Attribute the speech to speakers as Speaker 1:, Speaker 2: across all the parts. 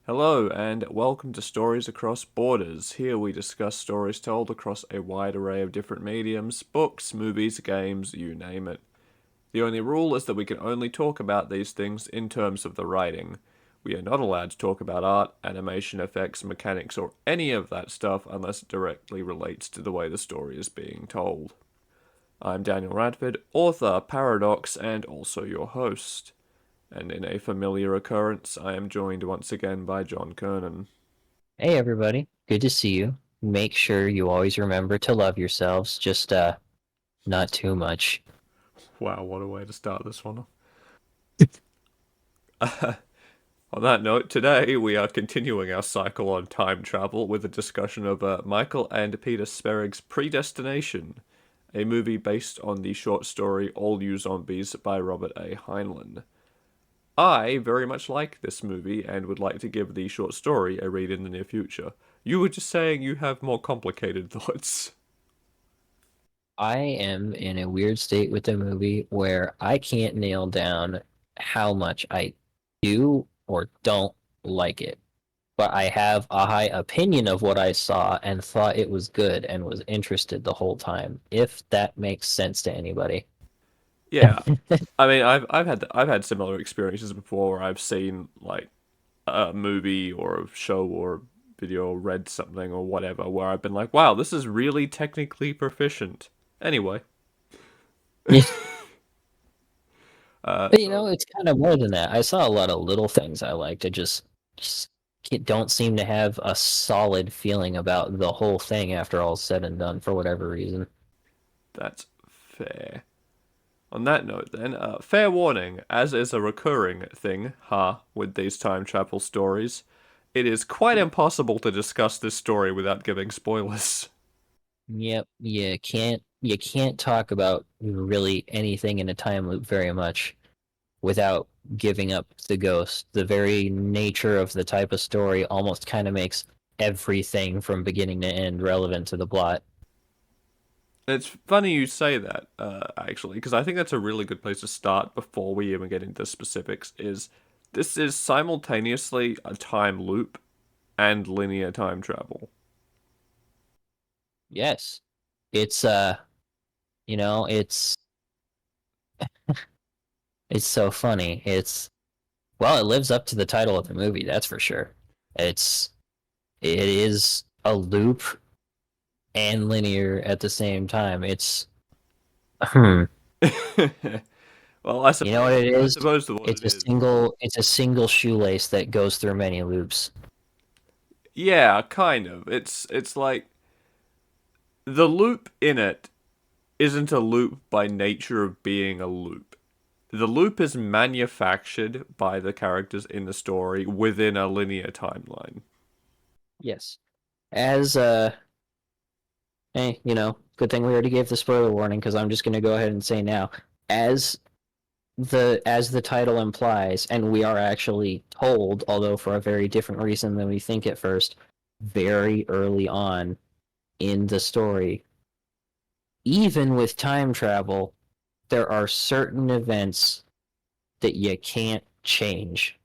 Speaker 1: Hello, and welcome to Stories Across Borders. Here we discuss stories told across a wide array of different mediums books, movies, games, you name it. The only rule is that we can only talk about these things in terms of the writing. We are not allowed to talk about art, animation, effects, mechanics, or any of that stuff unless it directly relates to the way the story is being told. I'm Daniel Radford, author, Paradox, and also your host. And in a familiar occurrence, I am joined once again by John Kernan.
Speaker 2: Hey everybody, good to see you. Make sure you always remember to love yourselves, just not too much.
Speaker 1: Wow, what a way to start this one. On that note, today we are continuing our cycle on time travel with a discussion of Michael and Peter Sperig's Predestination, a movie based on the short story All You Zombies by Robert A. Heinlein. I very much like this movie and would like to give the short story a read in the near future. You were just saying you have more complicated thoughts.
Speaker 2: I am in a weird state with the movie where I can't nail down how much I do or don't like it. But I have a high opinion of what I saw and thought it was good and was interested the whole time, if that makes sense to anybody.
Speaker 1: Yeah, I mean, I've had similar experiences before where I've seen like a movie or a show or a video or read something or whatever where I've been like, wow, this is really technically proficient. Anyway,
Speaker 2: But
Speaker 1: so
Speaker 2: it's kind of more than that. I saw a lot of little things I liked. I just don't seem to have a solid feeling about the whole thing after all's said and done for whatever reason.
Speaker 1: that's fair. On that note, then, fair warning, as is a recurring thing, with these time travel stories, it is quite impossible to discuss this story without giving spoilers.
Speaker 2: Yep, you can't talk about really anything in a time loop very much without giving up the ghost. The very nature of the type of story almost kind of makes everything from beginning to end relevant to the plot.
Speaker 1: It's funny you say that, actually, because I think that's a really good place to start before we even get into specifics. Is this is simultaneously a time loop and linear time travel.
Speaker 2: Yes. It's you know, it's it's so funny. Well, it lives up to the title of the movie, that's for sure. It's it is a loop and linear at the same time. It's hmm,
Speaker 1: Well, I
Speaker 2: you know what
Speaker 1: suppose
Speaker 2: it
Speaker 1: I
Speaker 2: is?
Speaker 1: suppose what it is.
Speaker 2: It's a single shoelace that goes through many loops.
Speaker 1: Yeah, kind of. It's like the loop in it isn't a loop by nature of being a loop. The loop is manufactured by the characters in the story within a linear timeline.
Speaker 2: Yes. As good thing we already gave the spoiler warning because I'm just going to go ahead and say now, as the title implies, and we are actually told, although for a very different reason than we think at first, very early on in the story, even with time travel, there are certain events that you can't change.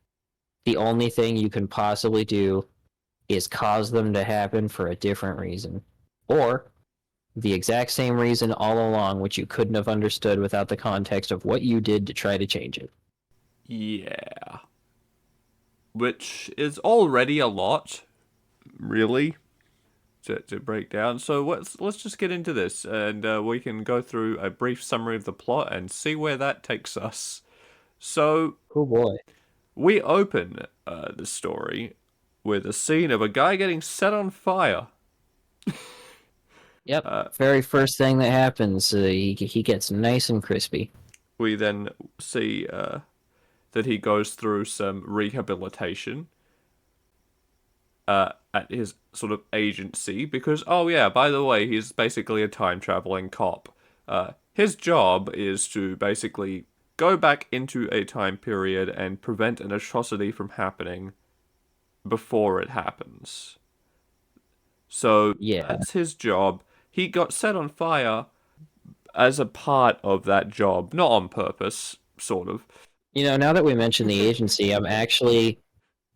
Speaker 2: The only thing you can possibly do is cause them to happen for a different reason. Or the exact same reason all along, which you couldn't have understood without the context of what you did to try to change it.
Speaker 1: Yeah. Which is already a lot, really, to break down. So let's just get into this, and we can go through a brief summary of the plot and see where that takes us. So
Speaker 2: Oh boy.
Speaker 1: we open the story with a scene of a guy getting set on fire.
Speaker 2: Yep.
Speaker 1: Uh,
Speaker 2: Very first thing that happens, he gets nice and crispy.
Speaker 1: we then see that he goes through some rehabilitation at his sort of agency because, oh yeah, by the way, he's basically a time traveling cop. His job is to basically go back into a time period and prevent an atrocity from happening before it happens. So
Speaker 2: Yeah.
Speaker 1: that's his job. He got set on fire as a part of that job, not on purpose, sort of.
Speaker 2: Now that we mentioned the agency,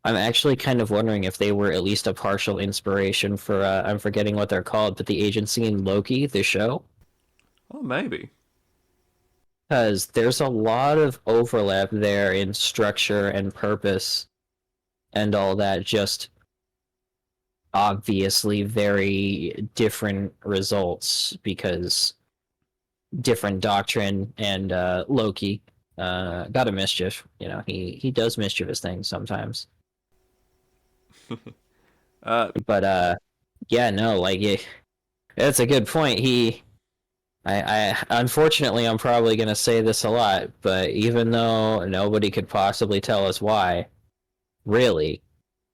Speaker 2: I'm actually kind of wondering if they were at least a partial inspiration for I'm forgetting what they're called, but the agency in Loki, the show,
Speaker 1: Oh, maybe.
Speaker 2: because there's a lot of overlap there in structure and purpose and all that. Just obviously very different results because different doctrine and Loki got a mischief. You know, he does mischievous things sometimes.
Speaker 1: uh,
Speaker 2: But yeah, no, like that's a good point. I unfortunately I'm probably gonna say this a lot, but even though nobody could possibly tell us why, really,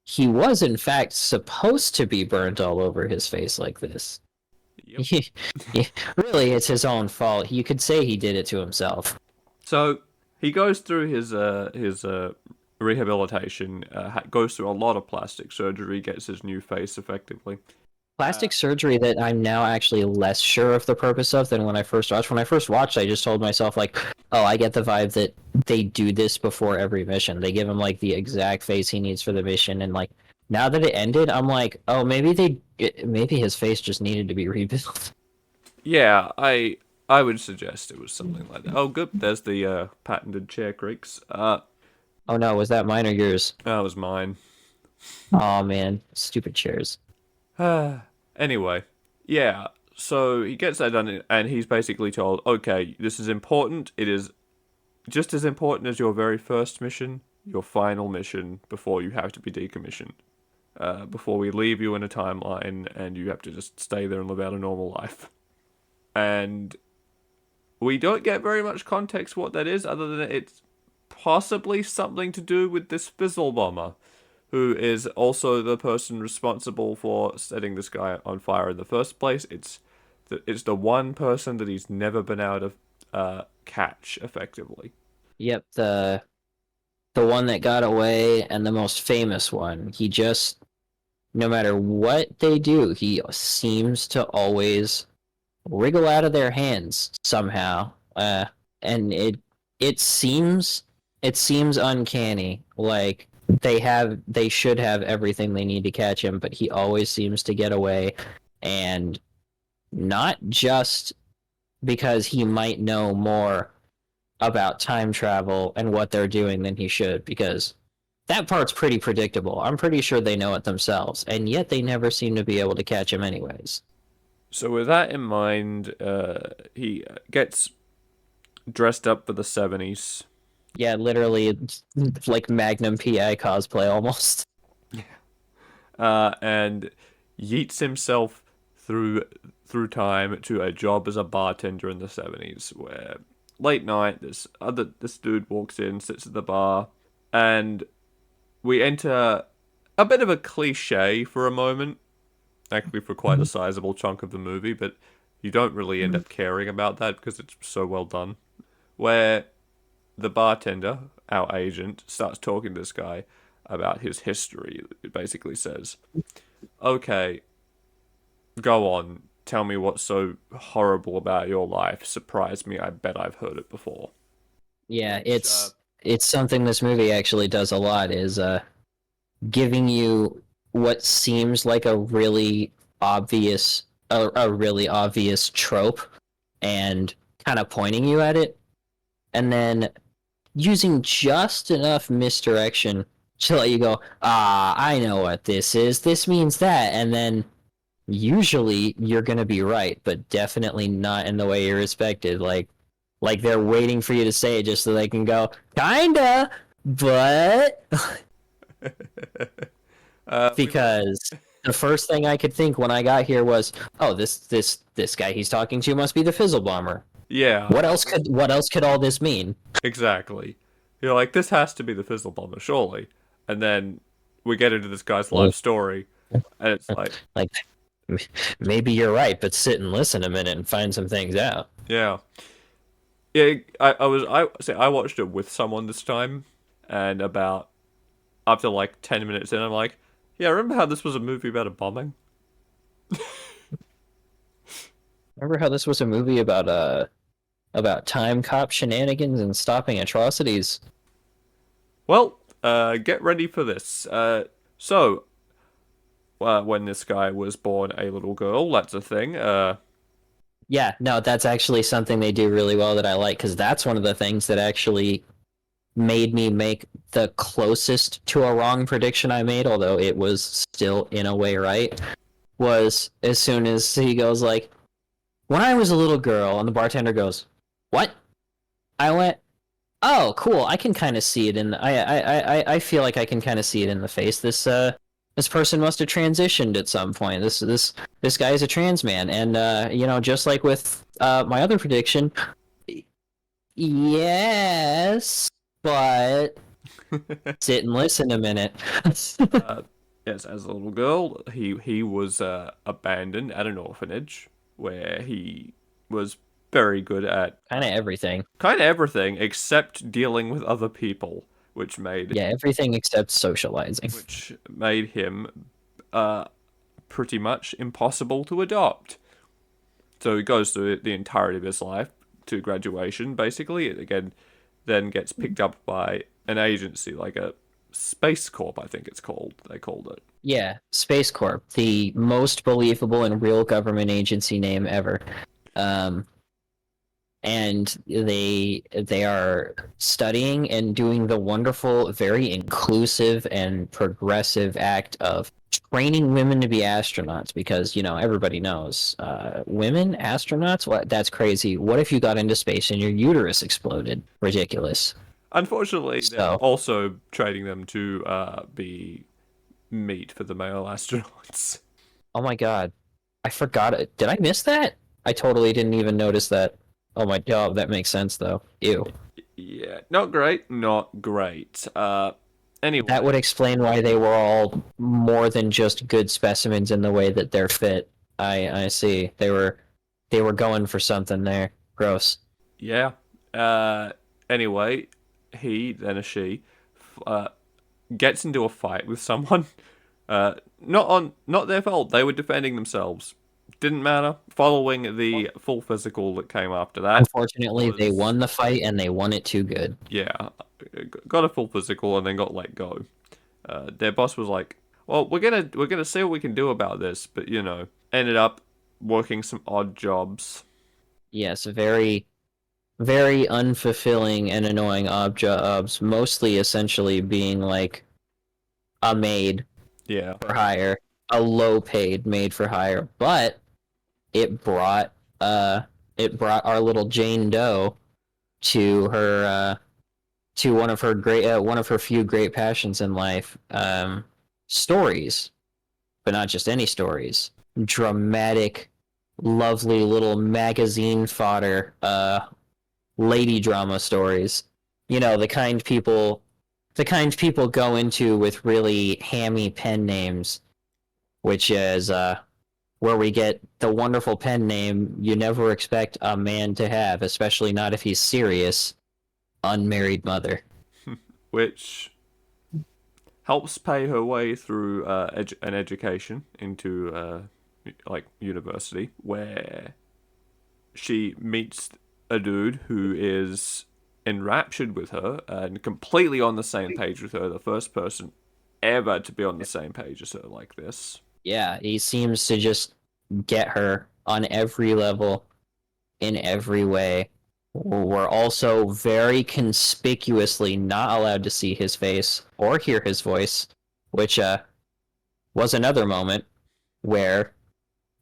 Speaker 2: he was in fact supposed to be burnt all over his face like this.
Speaker 1: yep.
Speaker 2: Really, it's his own fault. You could say he did it to himself.
Speaker 1: So he goes through his rehabilitation, goes through a lot of plastic surgery, gets his new face effectively.
Speaker 2: Plastic surgery that I'm now actually less sure of the purpose of than when I first watched. When I first watched, I just told myself like, "Oh, I get the vibe that they do this before every mission. They give him like the exact face he needs for the mission." And like now that it ended, I'm like, "Oh, maybe his face just needed to be rebuilt."
Speaker 1: Yeah, I would suggest it was something like that. Oh, good. There's the patented chair creaks.
Speaker 2: Oh no, was that mine or yours?
Speaker 1: That was mine.
Speaker 2: Oh man, stupid chairs.
Speaker 1: Anyway, yeah. So he gets that done, and he's basically told, "Okay, this is important. It is just as important as your very first mission, your final mission before you have to be decommissioned. Before we leave you in a timeline, and you have to just stay there and live out a normal life." And we don't get very much context what that is, other than it's possibly something to do with this fizzle bomber, who is also the person responsible for setting this guy on fire in the first place. It's the one person that he's never been able to catch effectively.
Speaker 2: Yep, the one that got away and the most famous one. He just no matter what they do, he seems to always wriggle out of their hands somehow. And it seems it seems uncanny. Like they should have everything they need to catch him, but he always seems to get away, and not just because he might know more about time travel and what they're doing than he should, because that part's pretty predictable. I'm pretty sure they know it themselves, and yet they never seem to be able to catch him anyways.
Speaker 1: So with that in mind, he gets dressed up for the 70s.
Speaker 2: Yeah, literally, it's like Magnum PI cosplay almost.
Speaker 1: And yeets himself through time to a job as a bartender in the 70s, where late night this dude walks in, sits at the bar, and we enter a bit of a cliche for a moment, actually for quite a sizable chunk of the movie, but you don't really end up caring about that because it's so well done. Where the bartender, our agent, starts talking to this guy about his history. It basically says, "Okay, go on. Tell me what's so horrible about your life. Surprise me. I bet I've heard it before."
Speaker 2: Yeah,
Speaker 1: Which,
Speaker 2: it's something this movie actually does a lot, is giving you what seems like a really obvious trope and kind of pointing you at it, and then using just enough misdirection to let you go, ah, I know what this is. This means that. And then usually you're going to be right, but definitely not in the way you're expected. Like they're waiting for you to say it just so they can go, kinda, but
Speaker 1: we learn.
Speaker 2: because the first thing I could think when I got here was, oh, this guy he's talking to must be the Fizzle Bomber.
Speaker 1: Yeah,
Speaker 2: What else could all this mean?
Speaker 1: exactly. You're like, this has to be the Fizzle Bomber, surely. And then we get into this guy's
Speaker 2: Well,
Speaker 1: life story, and it's like,
Speaker 2: like maybe you're right, but sit and listen a minute and find some things out.
Speaker 1: yeah. Yeah, I watched it with someone this time, and about after like 10 minutes in, I'm like, yeah, remember how this was a movie about a bombing?
Speaker 2: Remember how this was a movie about time cop shenanigans and stopping atrocities?
Speaker 1: Well, Get ready for this. So, when this guy was born a little girl, that's a thing.
Speaker 2: Yeah, no, that's actually something they do really well that I like because that's one of the things that actually made me make the closest to a wrong prediction I made, although it was still in a way right. Was as soon as he goes like, "When I was a little girl," and the bartender goes, "What?" I went, "Oh, cool. I can kind of see it in. I feel like I can kind of see it in the face. This person must have transitioned at some point. This guy is a trans man, and just like with my other prediction, yes, but sit and listen a minute."
Speaker 1: uh, yes, as a little girl, he was abandoned at an orphanage where he was very good at
Speaker 2: Kind of everything.
Speaker 1: kind of everything except dealing with other people, which made
Speaker 2: Yeah, everything except socializing.
Speaker 1: which made him uh pretty much impossible to adopt. So he goes through the entirety of his life to graduation, basically. It again then gets picked up by an agency like a Space Corp, I think it's called. They called it.
Speaker 2: Yeah, Space Corp, the most believable and real government agency name ever. Um, and they are studying and doing the wonderful, very inclusive and progressive act of training women to be astronauts because everybody knows women astronauts, what, that's crazy. What if you got into space and your uterus exploded? Ridiculous.
Speaker 1: Unfortunately, they're
Speaker 2: So,
Speaker 1: also training them to be meat for the male astronauts.
Speaker 2: oh my god, I forgot it. Did I miss that? I totally didn't even notice that. Oh my god, that makes sense though. Ew.
Speaker 1: Yeah, not great, not great.
Speaker 2: That
Speaker 1: Anyway,
Speaker 2: would explain why they were all more than just good specimens in the way that they're fit. I see. They were going for something there. Gross.
Speaker 1: yeah. Uh, anyway, he then a she uh, gets into a fight with someone. Not their fault. They were defending themselves. Didn't matter. Following the full physical that came after that
Speaker 2: Unfortunately, they
Speaker 1: was
Speaker 2: won the fight and they won it too good.
Speaker 1: yeah, got a full physical and then got let go. Their boss was like, "Well, we're gonna see what we can do about this," but ended up working some odd jobs.
Speaker 2: Yes, very very unfulfilling and annoying jobs, mostly essentially being like a maid
Speaker 1: Yeah,
Speaker 2: for hire, a low paid maid for hire, but it brought uh it brought our little Jane Doe to her to one of her few great passions in life, stories, but not just any stories, dramatic, lovely little magazine fodder, lady drama stories. The kind people go into with really hammy pen names, which is where we get the wonderful pen name you never expect a man to have, especially not if he's serious, unmarried mother.
Speaker 1: which helps pay her way through an education into like university, where she meets a dude who is enraptured with her and completely on the same page with her. The first person ever to be on the same page as her like this.
Speaker 2: Yeah, he seems to just get her on every level, in every way. We're also very conspicuously not allowed to see his face or hear his voice, which was another moment where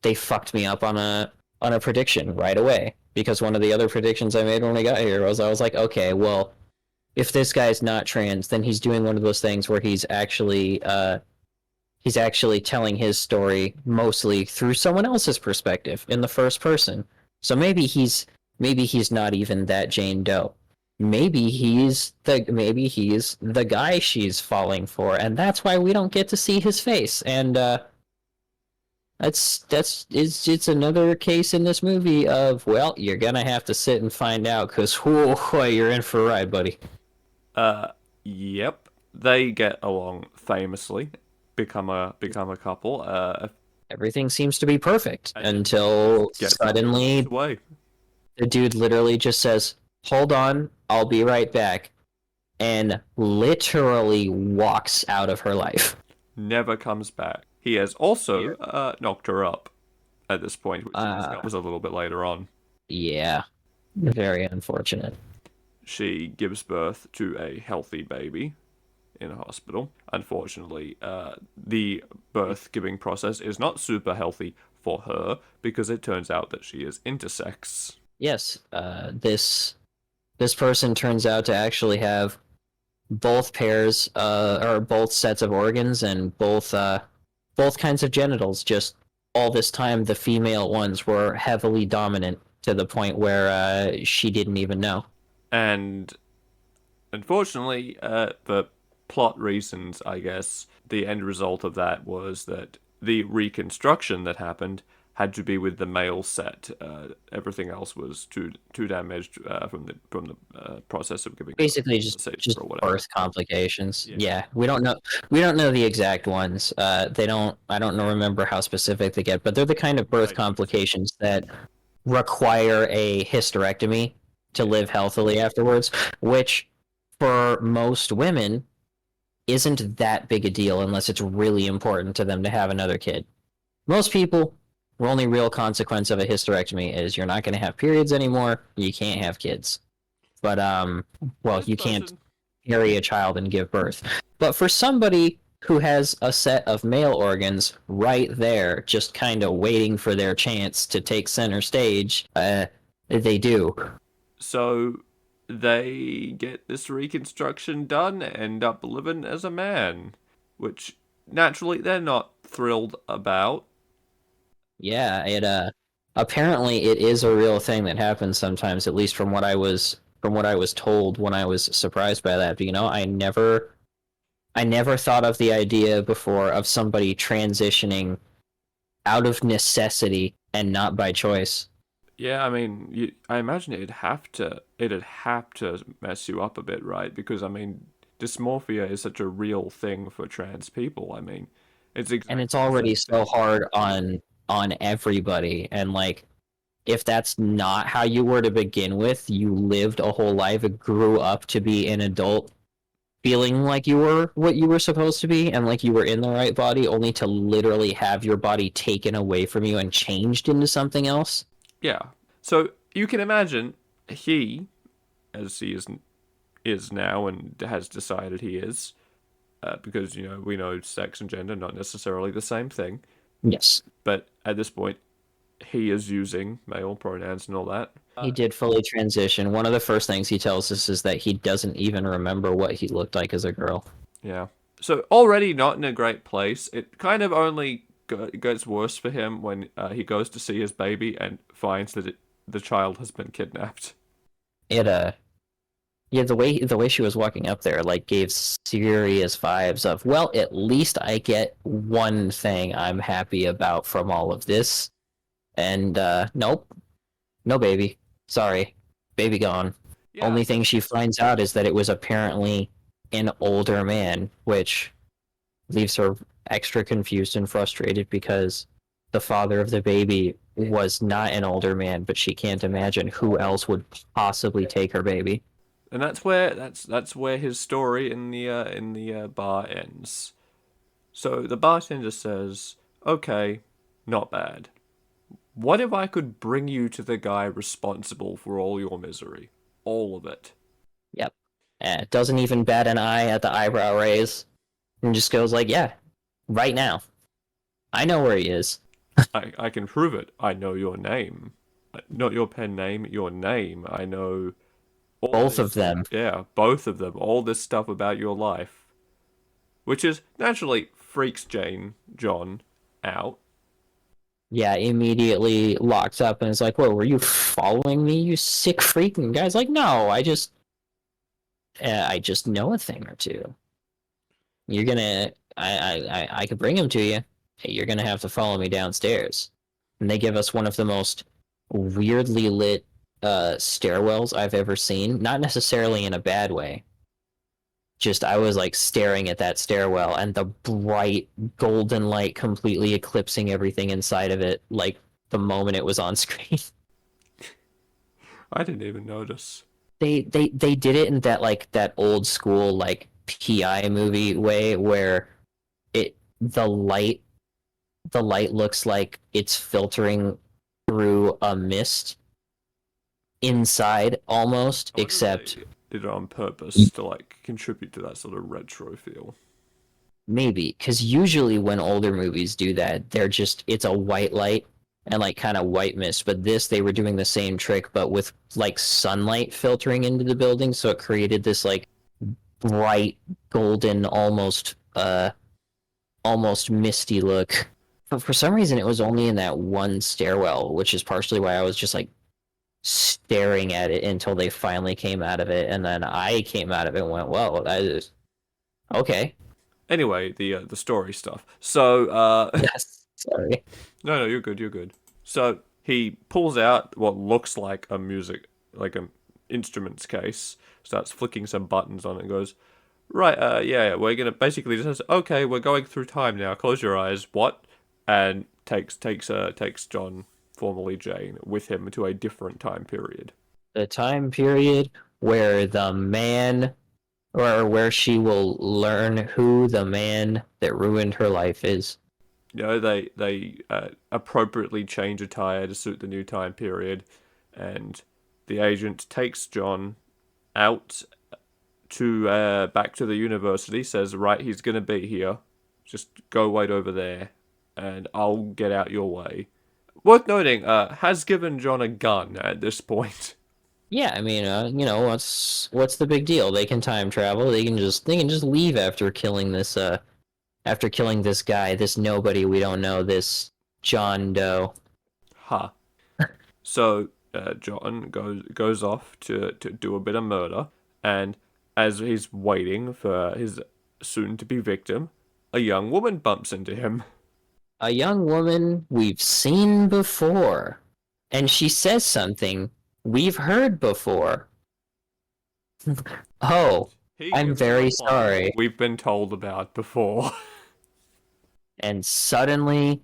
Speaker 2: they fucked me up on a prediction right away. Because one of the other predictions I made when we got here was I was like, okay, well, if this guy's not trans, then he's doing one of those things where he's actually telling his story mostly through someone else's perspective in the first person. So maybe he's not even that Jane Doe. Maybe he's the guy she's falling for, and that's why we don't get to see his face. And it's another case in this movie of, well, you're gonna have to sit and find out because whoa, you're in for a ride, buddy.
Speaker 1: Uh, yep, they get along famously, become a couple.
Speaker 2: Everything seems to be perfect
Speaker 1: And then
Speaker 2: until
Speaker 1: gets up and walks
Speaker 2: suddenly
Speaker 1: away.
Speaker 2: the dude literally just says, "Hold on, I'll be right back." and literally walks out of her life.
Speaker 1: Never comes back. He has also
Speaker 2: Yep.
Speaker 1: knocked her up at this point, which he
Speaker 2: Uh,
Speaker 1: discovers a little bit later on.
Speaker 2: yeah, very unfortunate.
Speaker 1: She gives birth to a healthy baby in a hospital. Unfortunately, the birth giving process is not super healthy for her because it turns out that she is intersex.
Speaker 2: Yes, this person turns out to actually have both pairs, or both sets of organs and both kinds of genitals. Just all this time, the female ones were heavily dominant to the point where she didn't even know.
Speaker 1: And unfortunately, for plot reasons, I guess, the end result of that was that the reconstruction that happened had to be with the male set. Everything else was too damaged from the process of giving birth,
Speaker 2: Basically,
Speaker 1: the
Speaker 2: just
Speaker 1: procedure or whatever.
Speaker 2: birth complications.
Speaker 1: Yeah.
Speaker 2: Yeah, we don't know the exact ones. They don't. I don't know, remember how specific they get, but they're the kind of birth
Speaker 1: I don't.
Speaker 2: complications that require a hysterectomy to
Speaker 1: Yeah.
Speaker 2: live healthily afterwards, which for most women isn't that big a deal unless it's really important to them to have another kid. Most people, the only real consequence of a hysterectomy is you're not going to have periods anymore. You can't have kids. But well,
Speaker 1: This
Speaker 2: you can't
Speaker 1: person.
Speaker 2: carry a child and give birth. But for somebody who has a set of male organs right there, just kind of waiting for their chance to take center stage, they do.
Speaker 1: So they get this reconstruction done, end up living as a man, which naturally they're not thrilled about.
Speaker 2: Yeah, it apparently it is a real thing that happens sometimes, at least from what I was told when I was surprised by that. But, I never thought of the idea before of somebody transitioning out of necessity and not by choice.
Speaker 1: Yeah, I mean, I imagine it'd have to mess you up a bit, right? Because I mean, dysmorphia is such a real thing for trans people. I mean, it's
Speaker 2: And it's
Speaker 1: exactly the
Speaker 2: already
Speaker 1: same
Speaker 2: so
Speaker 1: thing.
Speaker 2: hard on everybody. And like if that's not how you were to begin with, you lived a whole life, grew up to be an adult feeling like you were what you were supposed to be and like you were in the right body, only to literally have your body taken away from you and changed into something else.
Speaker 1: Yeah. So you can imagine he, as he is now and has decided he is, because we know sex and gender not necessarily the same thing,
Speaker 2: Yes.
Speaker 1: but at this point he is using male pronouns and all that.
Speaker 2: He did fully transition. One of the first things he tells us is that he doesn't even remember what he looked like as a girl.
Speaker 1: Yeah. So already not in a great place. It kind of only gets worse for him when he goes to see his baby and finds that the child has been kidnapped.
Speaker 2: It Yeah, the way she was walking up there like gave serious vibes of, well, at least I get one thing I'm happy about from all of this. And nope, no baby. Sorry. Baby gone.
Speaker 1: Yeah.
Speaker 2: Only thing she finds out is that it was apparently an older man, which leaves her extra confused and frustrated because the father of the baby was not an older man, but she can't imagine who else would possibly take her baby.
Speaker 1: And that's where his story in the bar ends. So the bartender says, "Okay, not bad. What if I could bring you to the guy responsible for all your misery? All of it."
Speaker 2: Yep. Doesn't even bat an eye at the eyebrow raise and just goes like, yeah, right now. I know where he is.
Speaker 1: I can prove it. I know your name. Not your pen name, your name. I know all
Speaker 2: Both of
Speaker 1: this.
Speaker 2: them.
Speaker 1: Yeah, both of them. All this stuff about your life. Which is naturally freaks John out.
Speaker 2: Yeah, immediately locks up and is like, whoa, were you following me, you sick freak? And the guy's like, no, I just know a thing or two. You're gonna, I could bring him to you. Hey, you're gonna have to follow me downstairs. And they give us one of the most weirdly lit stairwells I've ever seen. Not necessarily in a bad way. Just I was like staring at that stairwell and the bright golden light completely eclipsing everything inside of it, like the moment it was on screen.
Speaker 1: I didn't even notice.
Speaker 2: they did it in that like that old school like PI movie way where it the light looks like it's filtering through a mist inside almost,
Speaker 1: I wonder if
Speaker 2: except
Speaker 1: they did it on purpose to like contribute to that sort of retro feel.
Speaker 2: maybe because usually when older movies do that, they're just it's a white light and like kind of white mist. But this, they were doing the same trick, but with like sunlight filtering into the building, so it created this like bright golden, almost misty look. But for some reason, it was only in that one stairwell, which is partially why I was just like staring at it until they finally came out of it, and then I came out of it and went, "Whoa, that is okay."
Speaker 1: Anyway, the story stuff. So
Speaker 2: Yes, sorry.
Speaker 1: no, you're good, you're good. So he pulls out what looks like a like a instruments case, starts flicking some buttons on it, and goes, right, yeah, we're gonna basically just says, okay, we're going through time now. Close your eyes. What? And takes John, formerly Jane, with him to a different time period.
Speaker 2: The time period where the man, or where she will learn who the man that ruined her life is.
Speaker 1: You know, they appropriately change attire to suit the new time period, and the agent takes John out to back to the university. Says, right, he's gonna be here. Just go wait over there, and I'll get out your way. Worth noting, has given John a gun at this point.
Speaker 2: Yeah, I mean, what's the big deal? They can time travel. They can just leave after killing this guy, this nobody we don't know, this John Doe.
Speaker 1: Ha. So John goes off to do a bit of murder, and as he's waiting for his soon to be victim, a young woman bumps into him.
Speaker 2: A young woman we've seen before, and she says something we've heard before. Oh,
Speaker 1: He
Speaker 2: I'm
Speaker 1: gives her
Speaker 2: very
Speaker 1: a line
Speaker 2: sorry.
Speaker 1: we've been told about before.
Speaker 2: And suddenly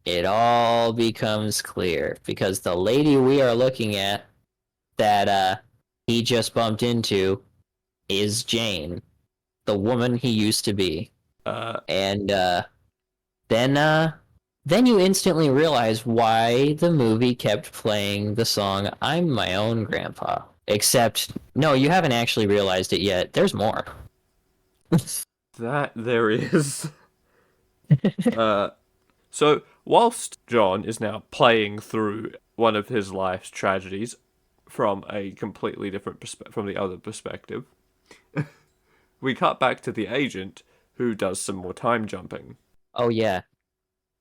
Speaker 2: it all becomes clear because the lady we are looking at that he just bumped into is Jane, the woman he used to be.
Speaker 1: uh,
Speaker 2: And then then you instantly realize why the movie kept playing the song I'm My Own Grandpa. Except no, you haven't actually realized it yet. There's more.
Speaker 1: that there is. Uh, so whilst John is now playing through one of his life's tragedies from a completely different from the other perspective, we cut back to the agent who does some more time jumping.
Speaker 2: Oh yeah.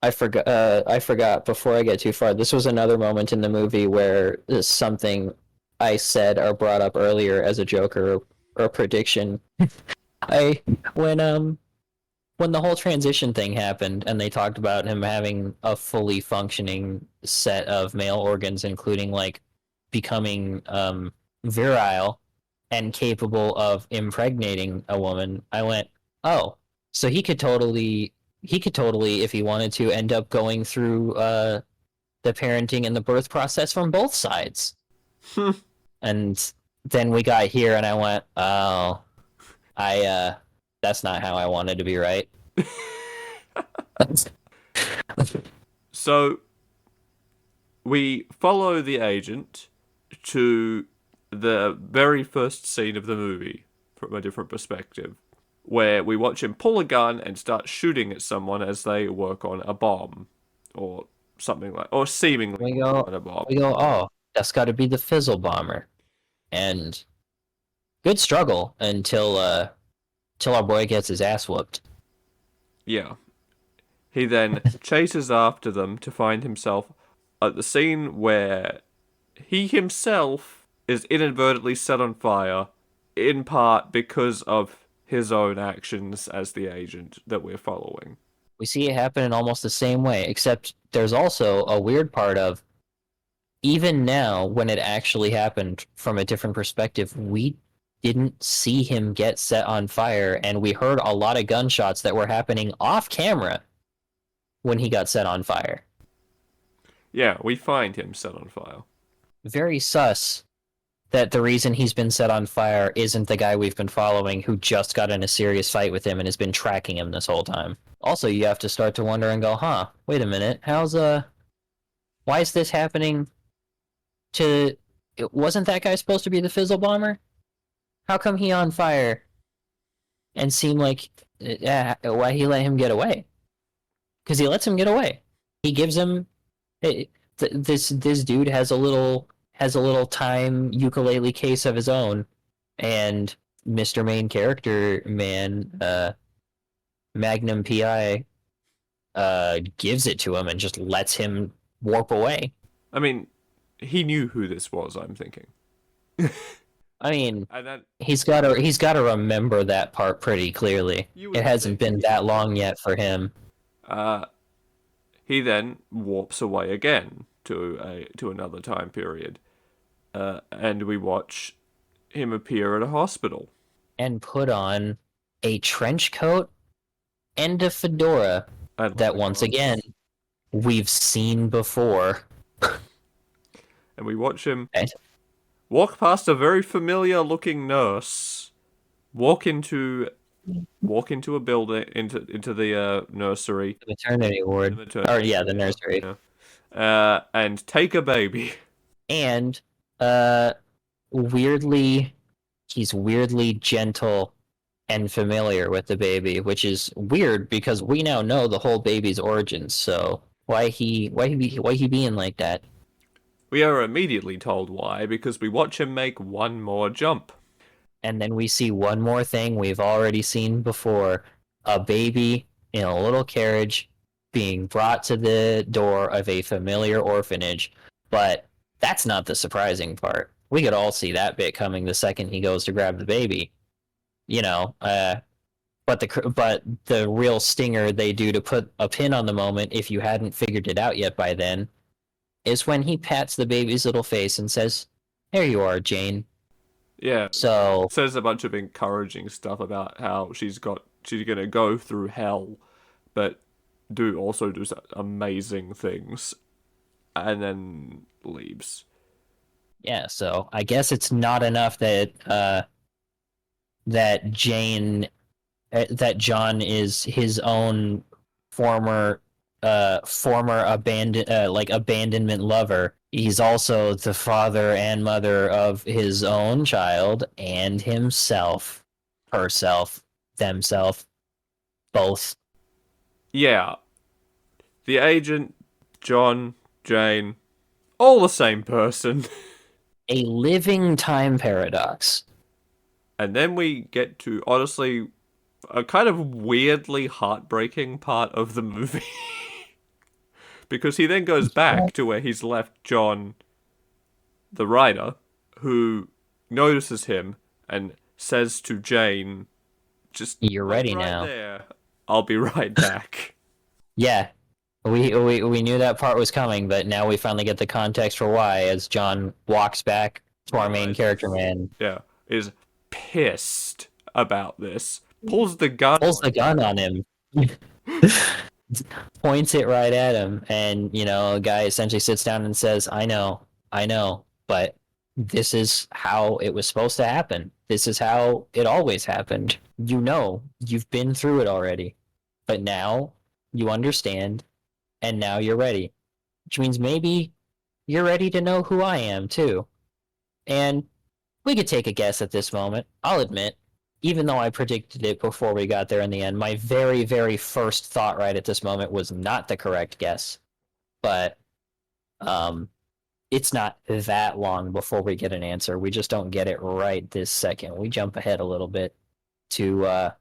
Speaker 2: I forgot before I get too far. This was another moment in the movie where something I said or brought up earlier as a joke or a prediction. I when the whole transition thing happened and they talked about him having a fully functioning set of male organs, including like becoming virile and capable of impregnating a woman, I went, oh, so he could totally, if he wanted to, end up going through the parenting and the birth process from both sides. And then we got here, and I went, oh, that's not how I wanted to be, right?
Speaker 1: So we follow the agent to the very first scene of the movie from a different perspective, where we watch him pull a gun and start shooting at someone as they work on a bomb, or something like, or seemingly
Speaker 2: we
Speaker 1: working
Speaker 2: go,
Speaker 1: on a bomb.
Speaker 2: we go, oh, that's got to be the Fizzle Bomber, and good struggle until our boy gets his ass whooped.
Speaker 1: Yeah. He then chases after them to find himself at the scene where he himself is inadvertently set on fire, in part because of his own actions as the agent that we're following.
Speaker 2: We see it happen in almost the same way, except there's also a weird part of even now when it actually happened from a different perspective, we didn't see him get set on fire, and we heard a lot of gunshots that were happening off camera when he got set on fire.
Speaker 1: Yeah, we find him set on fire.
Speaker 2: Very sus. that the reason he's been set on fire isn't the guy we've been following who just got in a serious fight with him and has been tracking him this whole time. Also, you have to start to wonder and go, huh, wait a minute, why is this happening to, wasn't that guy supposed to be the Fizzle Bomber? How come he on fire and seem like, why he let him get away? Because he lets him get away. He gives him, this dude has a little time ukulele case of his own, and Mr. Main Character Man, Magnum PI, gives it to him and just lets him warp away.
Speaker 1: I mean, he knew who this was, I'm thinking.
Speaker 2: I mean,
Speaker 1: And that
Speaker 2: he's gotta remember that part pretty clearly.
Speaker 1: you
Speaker 2: It
Speaker 1: would
Speaker 2: hasn't
Speaker 1: think.
Speaker 2: been that long yet for him.
Speaker 1: He then warps away again to another time period, and we watch him appear at a hospital.
Speaker 2: And put on a trench coat and a fedora that once again we've seen before.
Speaker 1: And we watch him
Speaker 2: Okay.
Speaker 1: walk past a very familiar looking nurse, walk into a building, into the nursery,
Speaker 2: The maternity ward.
Speaker 1: the maternity,
Speaker 2: Or yeah, the nursery.
Speaker 1: and take a baby.
Speaker 2: And weirdly he's weirdly gentle and familiar with the baby, which is weird because we now know the whole baby's origins, so why he being like that?
Speaker 1: We are immediately told why, because we watch him make one more jump.
Speaker 2: And then we see one more thing we've already seen before, a baby in a little carriage being brought to the door of a familiar orphanage. But that's not the surprising part. We could all see that bit coming the second he goes to grab the baby. You know, but the real stinger they do to put a pin on the moment, if you hadn't figured it out yet by then, is when he pats the baby's little face and says, "There you are, Jane."
Speaker 1: Yeah,
Speaker 2: So
Speaker 1: says a bunch of encouraging stuff about how she's gonna go through hell, but do some amazing things, and then leaves.
Speaker 2: yeah, so I guess it's not enough that that that John is his own former abandonment lover. He's also the father and mother of his own child and himself, herself, themself, both.
Speaker 1: Yeah, the agent, John, Jane, all the same person.
Speaker 2: A living time paradox.
Speaker 1: And then we get to, honestly, a kind of weirdly heartbreaking part of the movie. Because he then goes back to where he's left John, the writer, who notices him and says to Jane, "Just
Speaker 2: You're
Speaker 1: wait
Speaker 2: ready
Speaker 1: right
Speaker 2: now."
Speaker 1: there. I'll be right back."
Speaker 2: Yeah, we knew that part was coming, but now we finally get the context for why as John walks back to our main character man.
Speaker 1: Yeah, is pissed about this. Pulls the gun
Speaker 2: On him. Points it right at him, and a guy essentially sits down and says, I know, but this is how it was supposed to happen. This is how it always happened. You've been through it already, but now you understand, and now you're ready. Which means maybe you're ready to know who I am, too. And we could take a guess at this moment. I'll admit, even though I predicted it before we got there in the end, my very, very first thought right at this moment was not the correct guess. But it's not that long before we get an answer. We just don't get it right this second. We jump ahead a little bit to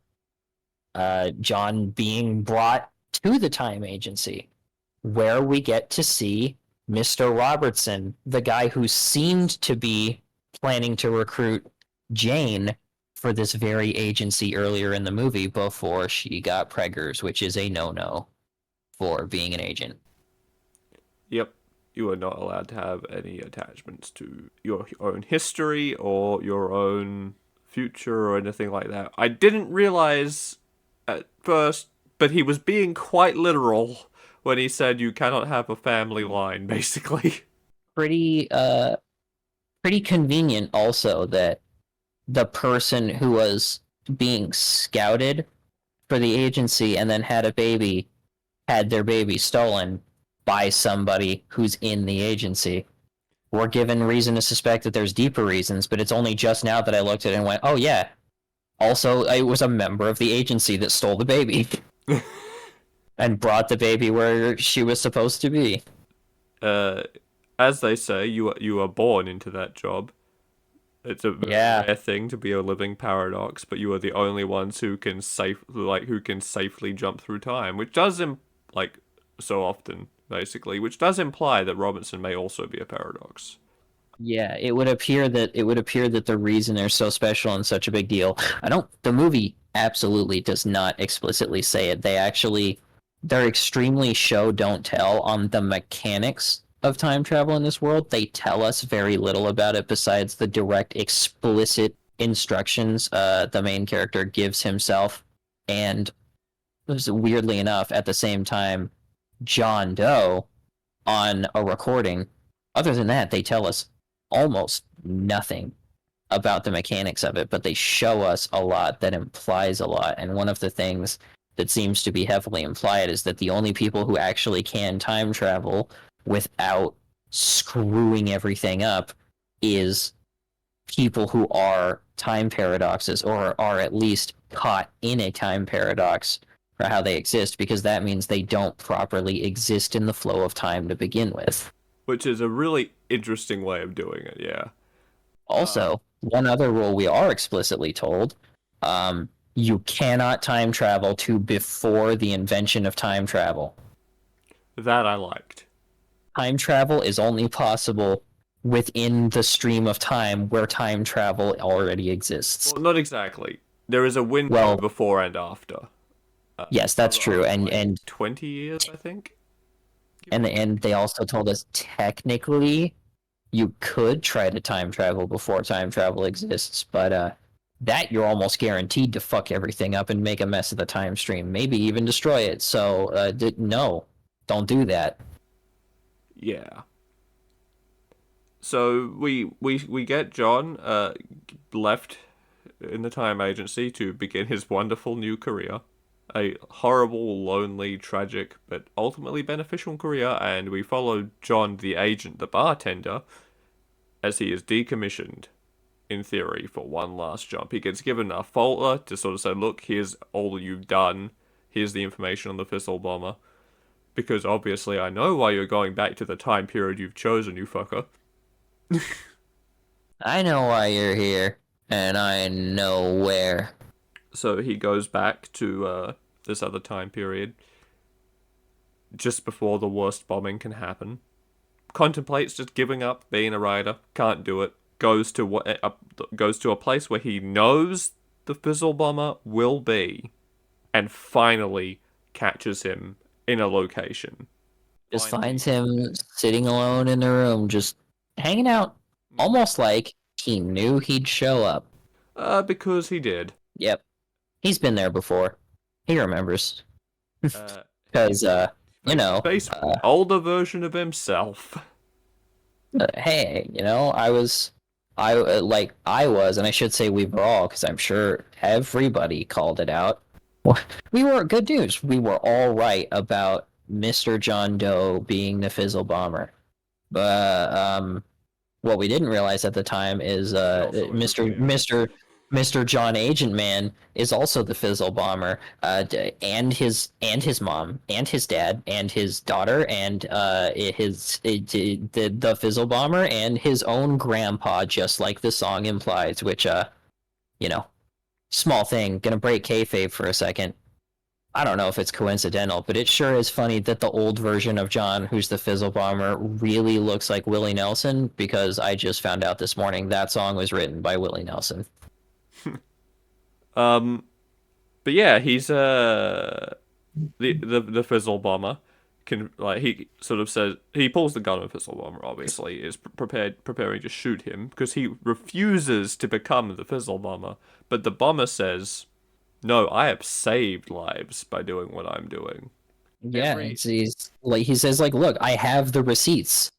Speaker 2: John being brought to the time agency, where we get to see Mr. Robertson, the guy who seemed to be planning to recruit Jane for this very agency earlier in the movie before she got preggers, which is a no-no for being an agent.
Speaker 1: Yep, you are not allowed to have any attachments to your own history or your own future or anything like that. I didn't realize at first, but he was being quite literal when he said you cannot have a family line, basically.
Speaker 2: Pretty pretty convenient also that the person who was being scouted for the agency and then had a baby had their baby stolen by somebody who's in the agency. We're given reason to suspect that there's deeper reasons, but it's only just now that I looked at it and went, oh, yeah. Also, it was a member of the agency that stole the baby and brought the baby where she was supposed to be.
Speaker 1: uh, as they say, you are born into that job. It's a very
Speaker 2: Yeah,
Speaker 1: rare thing to be a living paradox, but you are the only ones who can safely jump through time, which does like so often basically, which does imply that Robinson may also be a paradox.
Speaker 2: yeah. It would appear that the reason they're so special and such a big deal. I don't. The movie absolutely does not explicitly say it. They're extremely show don't tell on the mechanics of time travel in this world. They tell us very little about it besides the direct, explicit instructions the main character gives himself. And weirdly enough, at the same time, John Doe on a recording. Other than that, they tell us almost nothing about the mechanics of it, but they show us a lot that implies a lot. And one of the things that seems to be heavily implied is that the only people who actually can time travel without screwing everything up is people who are time paradoxes or are at least caught in a time paradox for how they exist, because that means they don't properly exist in the flow of time to begin with.
Speaker 1: Which is a really interesting way of doing it, yeah.
Speaker 2: Also, one other rule we are explicitly told, you cannot time travel to before the invention of time travel.
Speaker 1: That I liked.
Speaker 2: Time travel is only possible within the stream of time where time travel already exists.
Speaker 1: Well, not exactly. There is a window
Speaker 2: Well,
Speaker 1: before and after.
Speaker 2: yes, that's true,
Speaker 1: Of
Speaker 2: and
Speaker 1: like
Speaker 2: and
Speaker 1: 20 years, I think. Give or
Speaker 2: and
Speaker 1: take.
Speaker 2: and they also told us technically you could try to time travel before time travel exists, but that you're almost guaranteed to fuck everything up and make a mess of the time stream, maybe even destroy it. So no, don't do that.
Speaker 1: Yeah. So we get John left in the time agency to begin his wonderful new career. A horrible, lonely, tragic, but ultimately beneficial career, and we follow John, the agent, the bartender, as he is decommissioned, in theory, for one last job. He gets given a folder to sort of say, look, here's all you've done. Here's the information on the Fizzle Bomber. Because obviously I know why you're going back to the time period you've chosen, you fucker.
Speaker 2: I know why you're here, and I know where.
Speaker 1: So he goes back to this other time period, just before the worst bombing can happen. Contemplates just giving up being a writer, can't do it. Goes to a place where he knows the Fizzle Bomber will be, and finally catches him in a location.
Speaker 2: Just
Speaker 1: Finally.
Speaker 2: finds him sitting alone in the room, just hanging out, almost like he knew he'd show up.
Speaker 1: Because he did.
Speaker 2: Yep, he's been there before. He remembers.
Speaker 1: Uh,
Speaker 2: Because, you
Speaker 1: face to
Speaker 2: know,
Speaker 1: face with an older version of himself.
Speaker 2: hey, I was, and I should say we were all, because I'm sure everybody called it out. We were good news. We were all right about Mr. John Doe being the Fizzle Bomber, but what we didn't realize at the time is
Speaker 1: He also is a
Speaker 2: Mr.
Speaker 1: kid.
Speaker 2: Mr. John Agent Man is also the Fizzle Bomber, and his mom, and his dad, and his daughter, and the Fizzle Bomber, and his own grandpa, just like the song implies. Which you know, small thing, gonna break kayfabe for a second. I don't know if it's coincidental, but it sure is funny that the old version of John, who's the Fizzle Bomber, really looks like Willie Nelson, because I just found out this morning that song was written by Willie Nelson.
Speaker 1: Um, but yeah, he's the Fizzle Bomber can like he sort of says he pulls the gun on Fizzle Bomber. Obviously, is preparing to shoot him because he refuses to become the Fizzle Bomber. But the bomber says, "No, I have saved lives by doing what I'm doing."
Speaker 2: Yeah,
Speaker 1: Every
Speaker 2: he's like he says like, look, I have the receipts.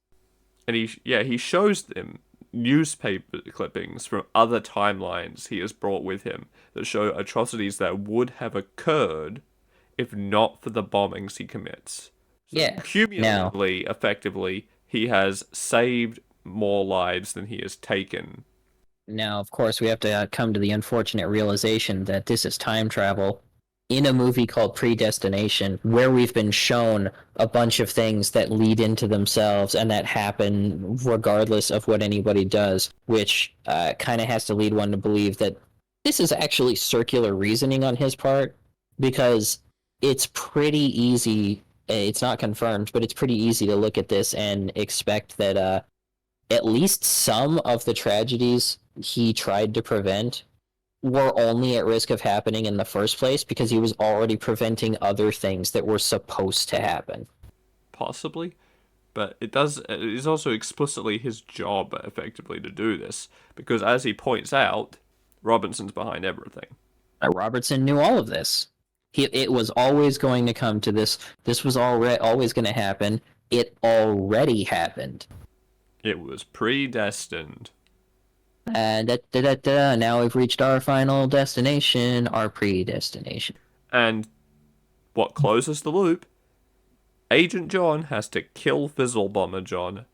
Speaker 1: and he shows them newspaper clippings from other timelines he has brought with him that show atrocities that would have occurred if not for the bombings he commits. So
Speaker 2: Yeah. Now,
Speaker 1: cumulatively, effectively, he has saved more lives than he has taken.
Speaker 2: now, of course, we have to come to the unfortunate realization that this is time travel in a movie called Predestination, where we've been shown a bunch of things that lead into themselves and that happen regardless of what anybody does, which kind of has to lead one to believe that this is actually circular reasoning on his part, because it's pretty easy. It's not confirmed, but it's pretty easy to look at this and expect that at least some of the tragedies he tried to prevent were only at risk of happening in the first place because he was already preventing other things that were supposed to happen.
Speaker 1: Possibly. But it is also explicitly his job, effectively, to do this. Because as he points out, Robinson's behind everything.
Speaker 2: Robertson knew all of this. It was always going to come to this. This was always going to happen. It already happened.
Speaker 1: It was predestined.
Speaker 2: And now we've reached our final destination, our predestination.
Speaker 1: And what closes the loop? Agent John has to kill Fizzlebomber John,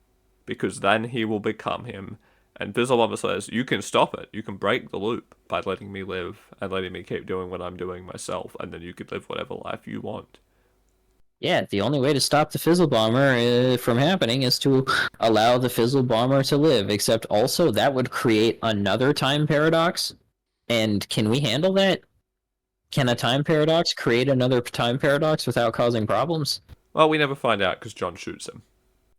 Speaker 1: because then he will become him. And Fizzlebomber says, you can stop it. You can break the loop by letting me live and letting me keep doing what I'm doing myself, and then you could live whatever life you want.
Speaker 2: Yeah, the only way to stop the Fizzle Bomber from happening is to allow the Fizzle Bomber to live, except also that would create another time paradox. And can we handle that? Can a time paradox create another time paradox without causing problems?
Speaker 1: Well, we never find out because John shoots him.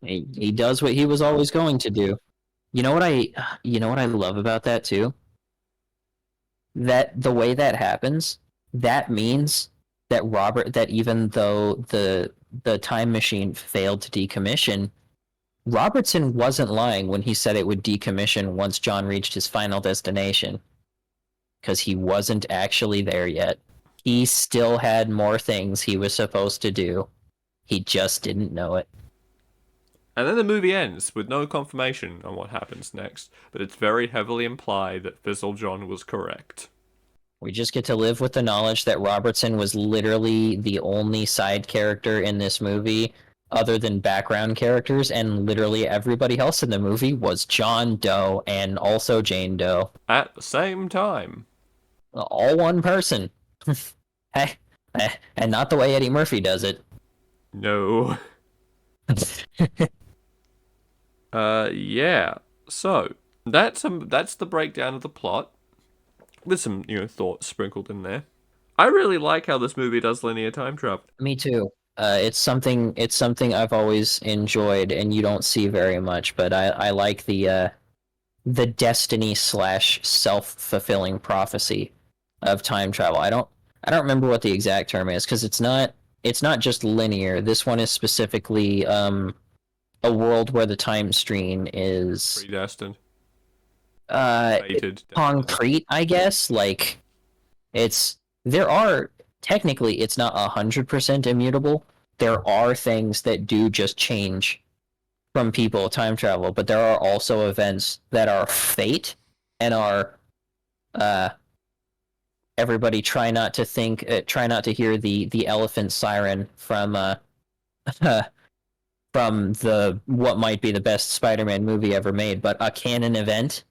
Speaker 2: He does what he was always going to do. You know what I love about that too? That the way that happens, that means that even though the time machine failed to decommission, Robertson wasn't lying when he said it would decommission once John reached his final destination, because he wasn't actually there yet. He still had more things he was supposed to do. He just didn't know it.
Speaker 1: And then the movie ends with no confirmation on what happens next, but it's very heavily implied that Fizzle John was correct.
Speaker 2: We just get to live with the knowledge that Robertson was literally the only side character in this movie other than background characters, and literally everybody else in the movie was John Doe and also Jane Doe.
Speaker 1: At the same time.
Speaker 2: All one person. And not the way Eddie Murphy does it.
Speaker 1: No. Yeah. So, that's the breakdown of the plot. With some, thoughts sprinkled in there. I really like how this movie does linear time travel.
Speaker 2: Me too. It's something I've always enjoyed, and you don't see very much. But I like the destiny slash self-fulfilling prophecy of time travel. I don't remember what the exact term is, because it's not just linear. This one is specifically a world where the time stream is
Speaker 1: Predestined.
Speaker 2: Fated, concrete, I guess. Like, there are technically, it's not 100% immutable. There are things that do just change from people time travel, but there are also events that are fate and are everybody try not to hear the elephant siren from from the what might be the best Spider-Man movie ever made, but a canon event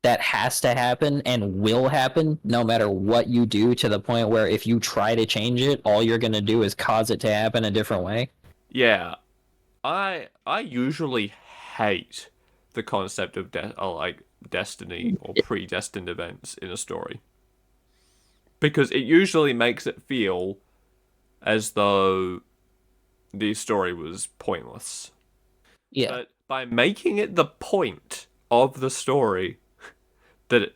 Speaker 2: that has to happen and will happen no matter what you do, to the point where if you try to change it, all you're going to do is cause it to happen a different way.
Speaker 1: Yeah. I usually hate the concept of destiny or predestined events in a story. Because it usually makes it feel as though the story was pointless.
Speaker 2: Yeah.
Speaker 1: But by making it the point of the story that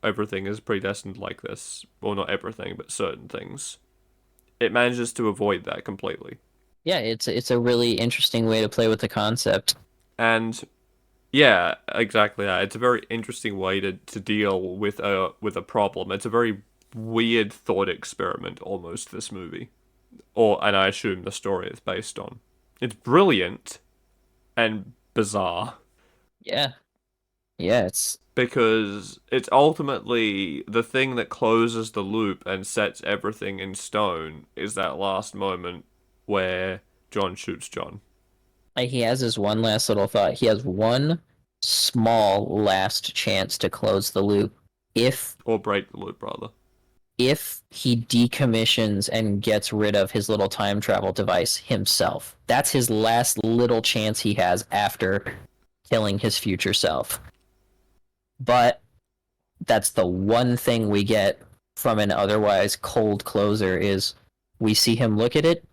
Speaker 1: everything is predestined like this, well, not everything, but certain things, it manages to avoid that completely.
Speaker 2: Yeah, it's a really interesting way to play with the concept.
Speaker 1: And yeah, exactly that. It's a very interesting way to deal with a problem. It's a very weird thought experiment almost, this movie. And I assume the story is based on. It's brilliant and bizarre.
Speaker 2: Yeah. Yeah, it's
Speaker 1: because it's ultimately the thing that closes the loop and sets everything in stone is that last moment where John shoots John.
Speaker 2: he has his one last little thought. He has one small last chance to close the loop if
Speaker 1: Or break the loop, rather.
Speaker 2: he decommissions and gets rid of his little time travel device himself. That's his last little chance he has after killing his future self. But that's the one thing we get from an otherwise cold closer is we see him look at it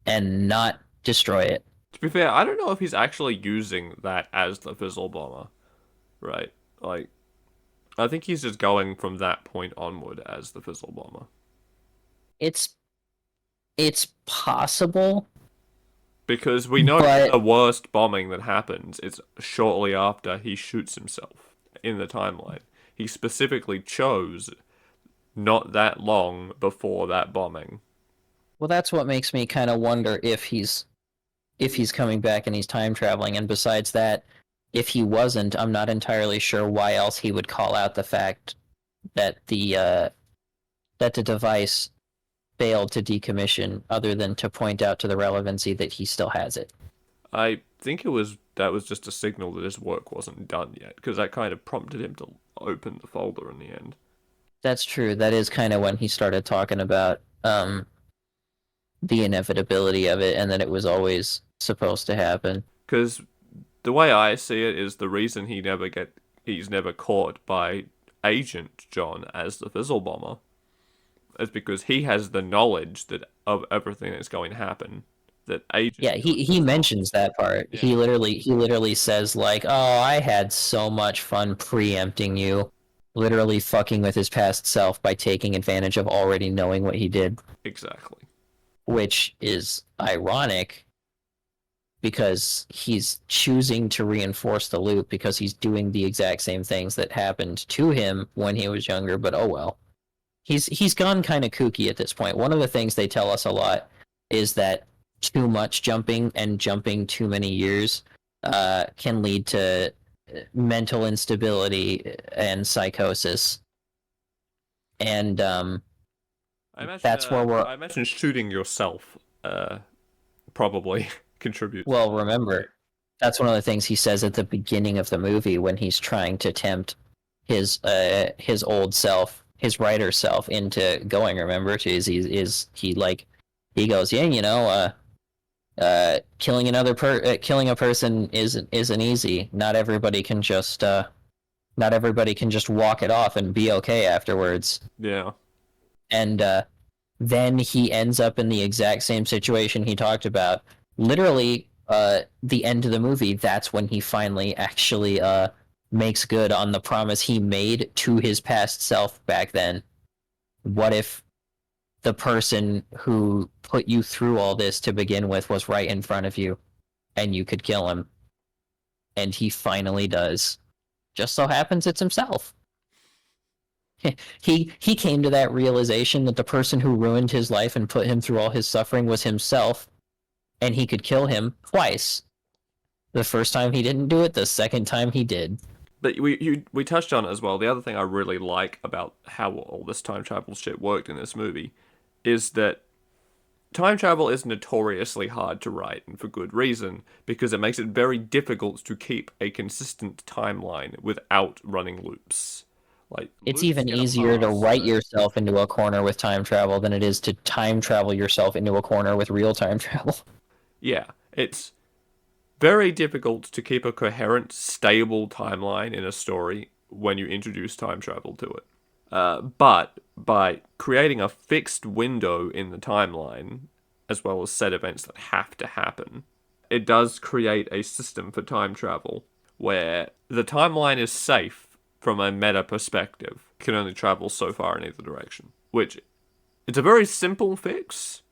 Speaker 2: and not destroy it.
Speaker 1: To be fair, I don't know if he's actually using that as the fizzle bomber, right? Like, I think he's just going from that point onward as the fizzle bomber.
Speaker 2: It's it's possible,
Speaker 1: Because we know that
Speaker 2: but
Speaker 1: the worst bombing that happens is shortly after he shoots himself in the timeline. He specifically chose not that long before that bombing.
Speaker 2: well that's what makes me kind of wonder if he's coming back and he's time traveling. And besides that, if he wasn't, I'm not entirely sure why else he would call out the fact that the device failed to decommission, other than to point out to the relevancy that he still has it.
Speaker 1: I think that was just a signal that his work wasn't done yet, because that kind of prompted him to open the folder in the end.
Speaker 2: That's true. That is kind of when he started talking about the inevitability of it and that it was always supposed to happen.
Speaker 1: Because the way I see it is the reason he's never caught by Agent John as the fizzle bomber is because he has the knowledge that of everything that's going to happen that Agent
Speaker 2: Yeah,
Speaker 1: John
Speaker 2: he
Speaker 1: does not.
Speaker 2: mentions that part.
Speaker 1: Yeah,
Speaker 2: He literally says like, "Oh, I had so much fun preempting you." Literally fucking with his past self by taking advantage of already knowing what he did,
Speaker 1: exactly.
Speaker 2: which is ironic because he's choosing to reinforce the loop because he's doing the exact same things that happened to him when he was younger, but oh well. He's gone kind of kooky at this point. One of the things they tell us a lot is that too much jumping and jumping too many years can lead to mental instability and psychosis. And that's where we're
Speaker 1: I imagine shooting yourself probably contributes to
Speaker 2: well,
Speaker 1: that.
Speaker 2: remember, that's one of the things he says at the beginning of the movie when he's trying to tempt his old self, his writer self, into going. Remember, is he like he goes, yeah, killing a person isn't easy. Not everybody can just walk it off and be okay afterwards.
Speaker 1: Yeah.
Speaker 2: And then he ends up in the exact same situation he talked about. Literally, the end of the movie, that's when he finally actually makes good on the promise he made to his past self back then. What if the person who put you through all this to begin with was right in front of you and you could kill him? And he finally does. Just so happens it's himself. He came to that realization that the person who ruined his life and put him through all his suffering was himself, and he could kill him twice. The first time he didn't do it, the second time he did.
Speaker 1: But we touched on it as well. The other thing I really like about how all this time travel shit worked in this movie is that time travel is notoriously hard to write, and for good reason, because it makes it very difficult to keep a consistent timeline without running loops. Like,
Speaker 2: It's
Speaker 1: loops
Speaker 2: even
Speaker 1: get a
Speaker 2: easier to
Speaker 1: pass,
Speaker 2: write
Speaker 1: but
Speaker 2: yourself into a corner with time travel than it is to time travel yourself into a corner with real time travel.
Speaker 1: yeah, it's very difficult to keep a coherent, stable timeline in a story when you introduce time travel to it. But by creating a fixed window in the timeline, as well as set events that have to happen, it does create a system for time travel where the timeline is safe from a meta perspective. It can only travel so far in either direction, which it's a very simple fix,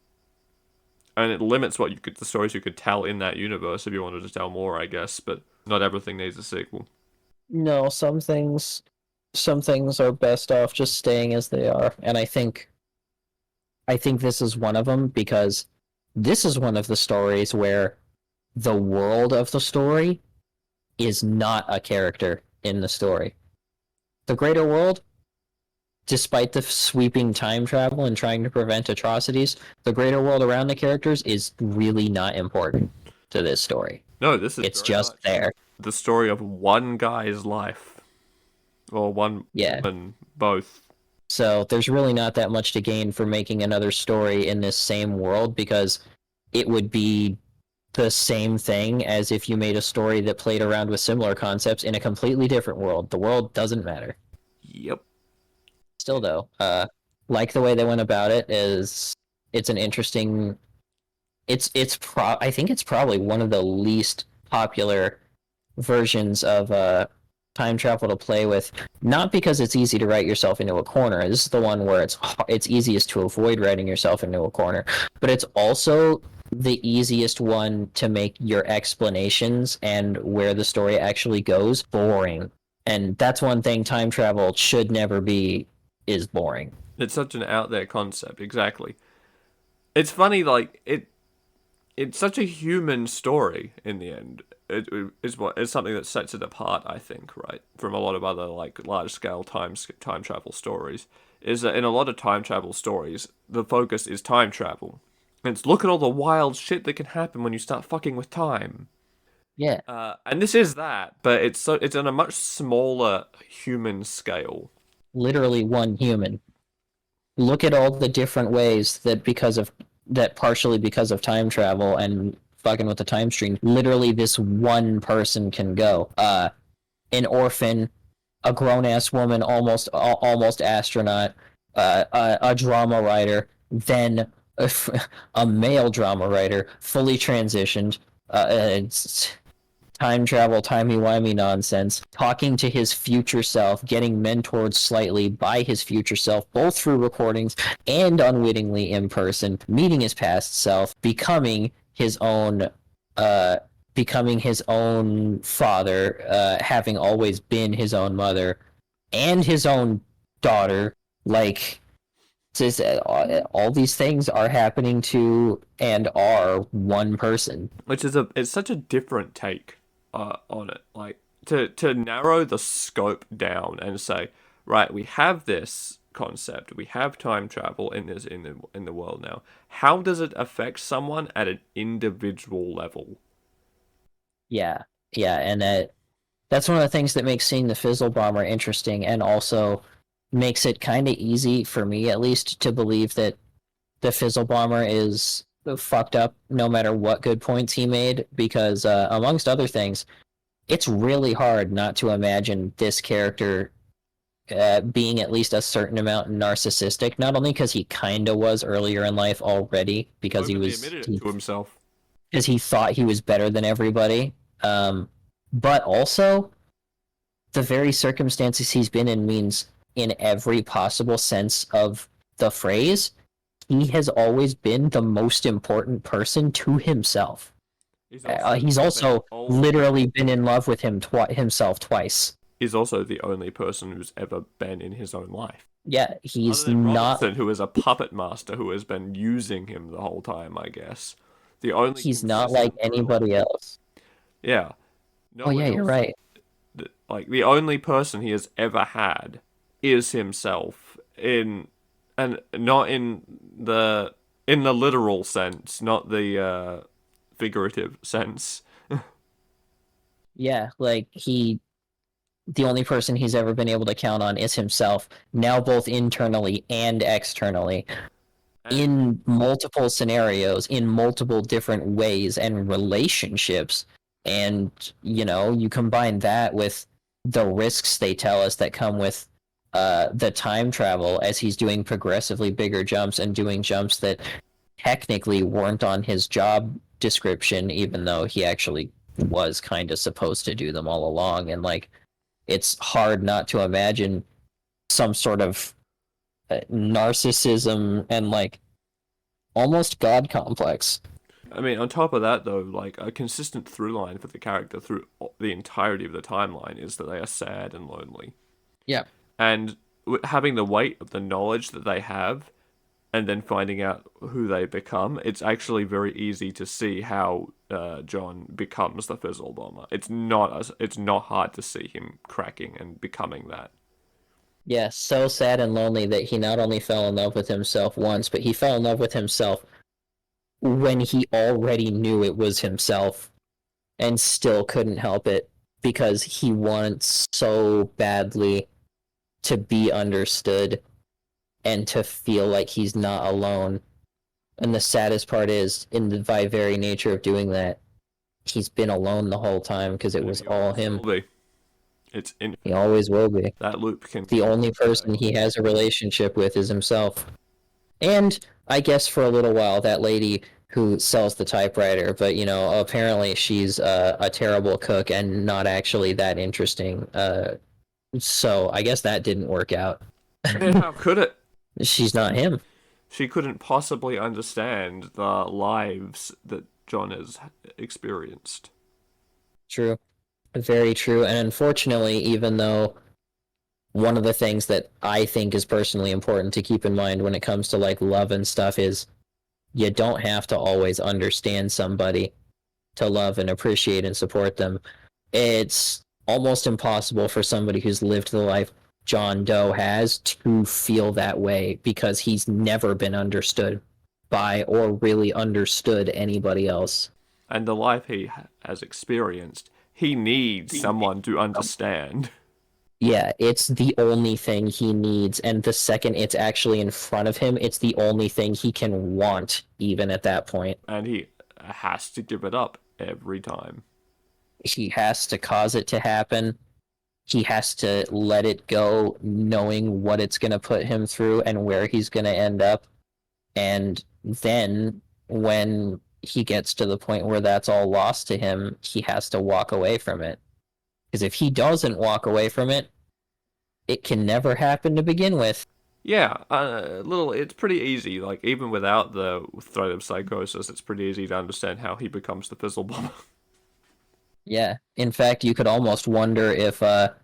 Speaker 1: and it limits the stories you could tell in that universe if you wanted to tell more, I guess. But not everything needs a sequel.
Speaker 2: No, some things are best off just staying as they are, and I think this is one of them because this is one of the stories where the world of the story is not a character. in the story. The greater world, despite the sweeping time travel and trying to prevent atrocities, the greater world around the characters is really not important to this story.
Speaker 1: No, this is
Speaker 2: It's
Speaker 1: very
Speaker 2: just
Speaker 1: much
Speaker 2: there.
Speaker 1: the story of one guy's life, or one
Speaker 2: Yeah.
Speaker 1: woman, both.
Speaker 2: So there's really not that much to gain for making another story in this same world because it would be the same thing as if you made a story that played around with similar concepts in a completely different world. The world doesn't matter.
Speaker 1: Yep.
Speaker 2: Still though, like the way they went about it is it's an interesting I think it's probably one of the least popular versions of time travel to play with. Not because it's easy to write yourself into a corner. This is the one where it's easiest to avoid writing yourself into a corner, but it's also the easiest one to make your explanations and where the story actually goes boring. And that's one thing time travel should never be is boring.
Speaker 1: It's such an out there concept, exactly. It's funny, like it's such a human story in the end. It's something that sets it apart, I think, right, from a lot of other like large scale time travel stories. Is that in a lot of time travel stories, the focus is time travel. And it's look at all the wild shit that can happen when you start fucking with time.
Speaker 2: Yeah,
Speaker 1: And this is that, but it's on a much smaller human scale.
Speaker 2: literally one human. Look at all the different ways that partially because of time travel and fucking with the time stream, literally this one person can go. An orphan, a grown ass woman, almost astronaut, a drama writer, then a male drama writer, fully transitioned. It's time travel, timey-wimey nonsense, talking to his future self, getting mentored slightly by his future self, both through recordings and unwittingly in person, meeting his past self, uh, becoming his own father, having always been his own mother, and his own daughter. Like, just, all these things are happening to and are one person.
Speaker 1: Which is it's such a different take on it. Like to narrow the scope down and say, right, we have this concept, we have time travel in the world now. How does it affect someone at an individual level?
Speaker 2: Yeah, yeah, and that's one of the things that makes seeing the Fizzle Bomber interesting, and also makes it kind of easy for me, at least, to believe that the Fizzle Bomber is fucked up, no matter what good points he made. Because amongst other things, it's really hard not to imagine this character being at least a certain amount narcissistic. Not only because he kind of was earlier in life already,
Speaker 1: Openly admitted it to himself.
Speaker 2: because he thought he was better than everybody. But also the very circumstances he's been in means, in every possible sense of the phrase, he has always been the most important person to himself. He's also literally been in love with himself twice.
Speaker 1: He's also the only person who's ever been in his own life.
Speaker 2: Yeah,
Speaker 1: Other
Speaker 2: he's
Speaker 1: than
Speaker 2: not.
Speaker 1: Robinson, who is a puppet master who has been using him the whole time, I guess. The only
Speaker 2: He's not like
Speaker 1: consistent through line.
Speaker 2: anybody else.
Speaker 1: Yeah. No
Speaker 2: Oh
Speaker 1: one
Speaker 2: yeah, you're
Speaker 1: else.
Speaker 2: right.
Speaker 1: Like the only person he has ever had is himself and not in the literal sense, not the figurative sense.
Speaker 2: Yeah, like the only person he's ever been able to count on is himself, now both internally and externally,
Speaker 1: And
Speaker 2: in multiple scenarios, in multiple different ways and relationships. And, you combine that with the risks they tell us that come with the time travel as he's doing progressively bigger jumps and doing jumps that technically weren't on his job description, even though he actually was kind of supposed to do them all along. And, like, it's hard not to imagine some sort of narcissism and, like, almost god complex.
Speaker 1: I mean, on top of that, though, like a consistent through line for the character through the entirety of the timeline is that they are sad and lonely.
Speaker 2: Yeah.
Speaker 1: And having the weight of the knowledge that they have and then finding out who they become, it's actually very easy to see how John becomes the Fizzle Bomber. It's not hard to see him cracking and becoming that.
Speaker 2: Yeah, so sad and lonely that he not only fell in love with himself once, but he fell in love with himself when he already knew it was himself and still couldn't help it because he wants so badly to be understood and to feel like he's not alone. And the saddest part is, in the by very nature of doing that, he's been alone the whole time because it
Speaker 1: And
Speaker 2: was
Speaker 1: he
Speaker 2: all
Speaker 1: always
Speaker 2: him.
Speaker 1: will be. It's
Speaker 2: He
Speaker 1: infinite.
Speaker 2: always will be.
Speaker 1: That loop
Speaker 2: The
Speaker 1: continues
Speaker 2: only person
Speaker 1: infinitely.
Speaker 2: he has a relationship with is himself. And I guess for a little while, that lady who sells the typewriter, but apparently she's a terrible cook and not actually that interesting. So I guess that didn't work out.
Speaker 1: And how could it?
Speaker 2: She's not him.
Speaker 1: She couldn't possibly understand the lives that John has experienced.
Speaker 2: True. Very true. And unfortunately, even though one of the things that I think is personally important to keep in mind when it comes to like love and stuff is you don't have to always understand somebody to love and appreciate and support them. It's almost impossible for somebody who's lived the life John Doe has to feel that way because he's never been understood by or really understood anybody else.
Speaker 1: And the life he has experienced, he needs someone to understand.
Speaker 2: Yeah, it's the only thing he needs. And the second it's actually in front of him, it's the only thing he can want, even at that point.
Speaker 1: And he has to give it up every time.
Speaker 2: He has to cause it to happen. He has to let it go, knowing what it's going to put him through and where he's going to end up. And then when he gets to the point where that's all lost to him, he has to walk away from it. Because if he doesn't walk away from it, it can never happen to begin with.
Speaker 1: Yeah, it's pretty easy. Like, even without the threat of psychosis, it's pretty easy to understand how he becomes the Fizzle Bomber.
Speaker 2: Yeah. In fact, you could almost wonder if that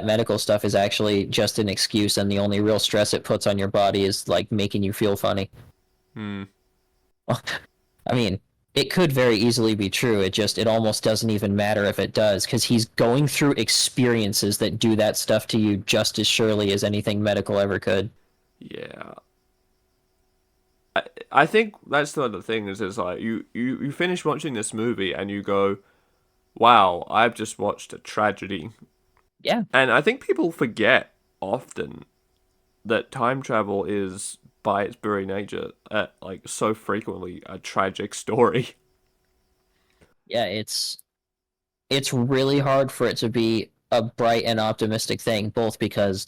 Speaker 2: medical stuff is actually just an excuse and the only real stress it puts on your body is like making you feel funny.
Speaker 1: Hmm.
Speaker 2: I mean, it could very easily be true. It almost doesn't even matter if it does because he's going through experiences that do that stuff to you just as surely as anything medical ever could.
Speaker 1: Yeah. I think that's the other thing is like you finish watching this movie and you go, wow, I've just watched a tragedy.
Speaker 2: Yeah.
Speaker 1: And I think people forget often that time travel is, by its very nature, like so frequently a tragic story.
Speaker 2: Yeah, it's really hard for it to be a bright and optimistic thing, both because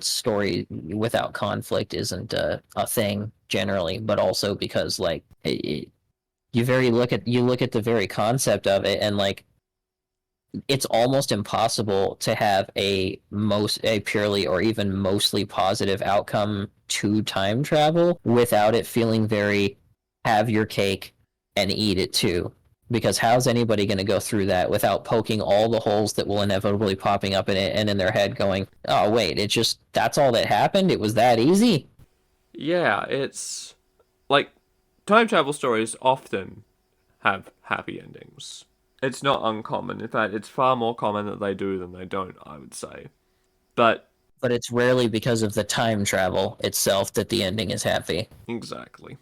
Speaker 2: story without conflict isn't a thing generally, but also because like you look at the very concept of it, and like it's almost impossible to have a purely or even mostly positive outcome to time travel without it feeling very have your cake and eat it too. Because how's anybody going to go through that without poking all the holes that will inevitably popping up in it and in their head going, oh wait, it just that's all that happened? It was that easy?
Speaker 1: Yeah, it's like time travel stories often have happy endings. It's not uncommon. In fact, it's far more common that they do than they don't, I would say. But
Speaker 2: But it's rarely because of the time travel itself that the ending is happy.
Speaker 1: exactly.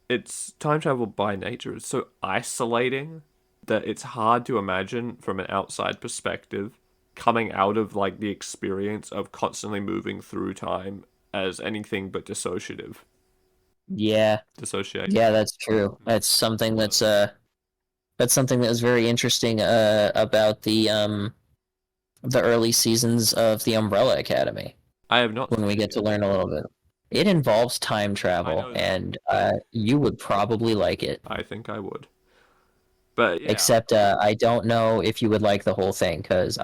Speaker 1: It's time travel by nature is so isolating that it's hard to imagine from an outside perspective coming out of like the experience of constantly moving through time as anything but dissociative.
Speaker 2: Yeah,
Speaker 1: Dissociate.
Speaker 2: yeah, that's true. That's something that was very interesting about the early seasons of the Umbrella Academy
Speaker 1: I have not
Speaker 2: when we
Speaker 1: seen
Speaker 2: get
Speaker 1: it
Speaker 2: to
Speaker 1: yet.
Speaker 2: learn a little bit. It involves time
Speaker 1: I
Speaker 2: travel,
Speaker 1: know that.
Speaker 2: and you would probably like it.
Speaker 1: I think I would. But yeah,
Speaker 2: Except I don't know if you would like the whole thing because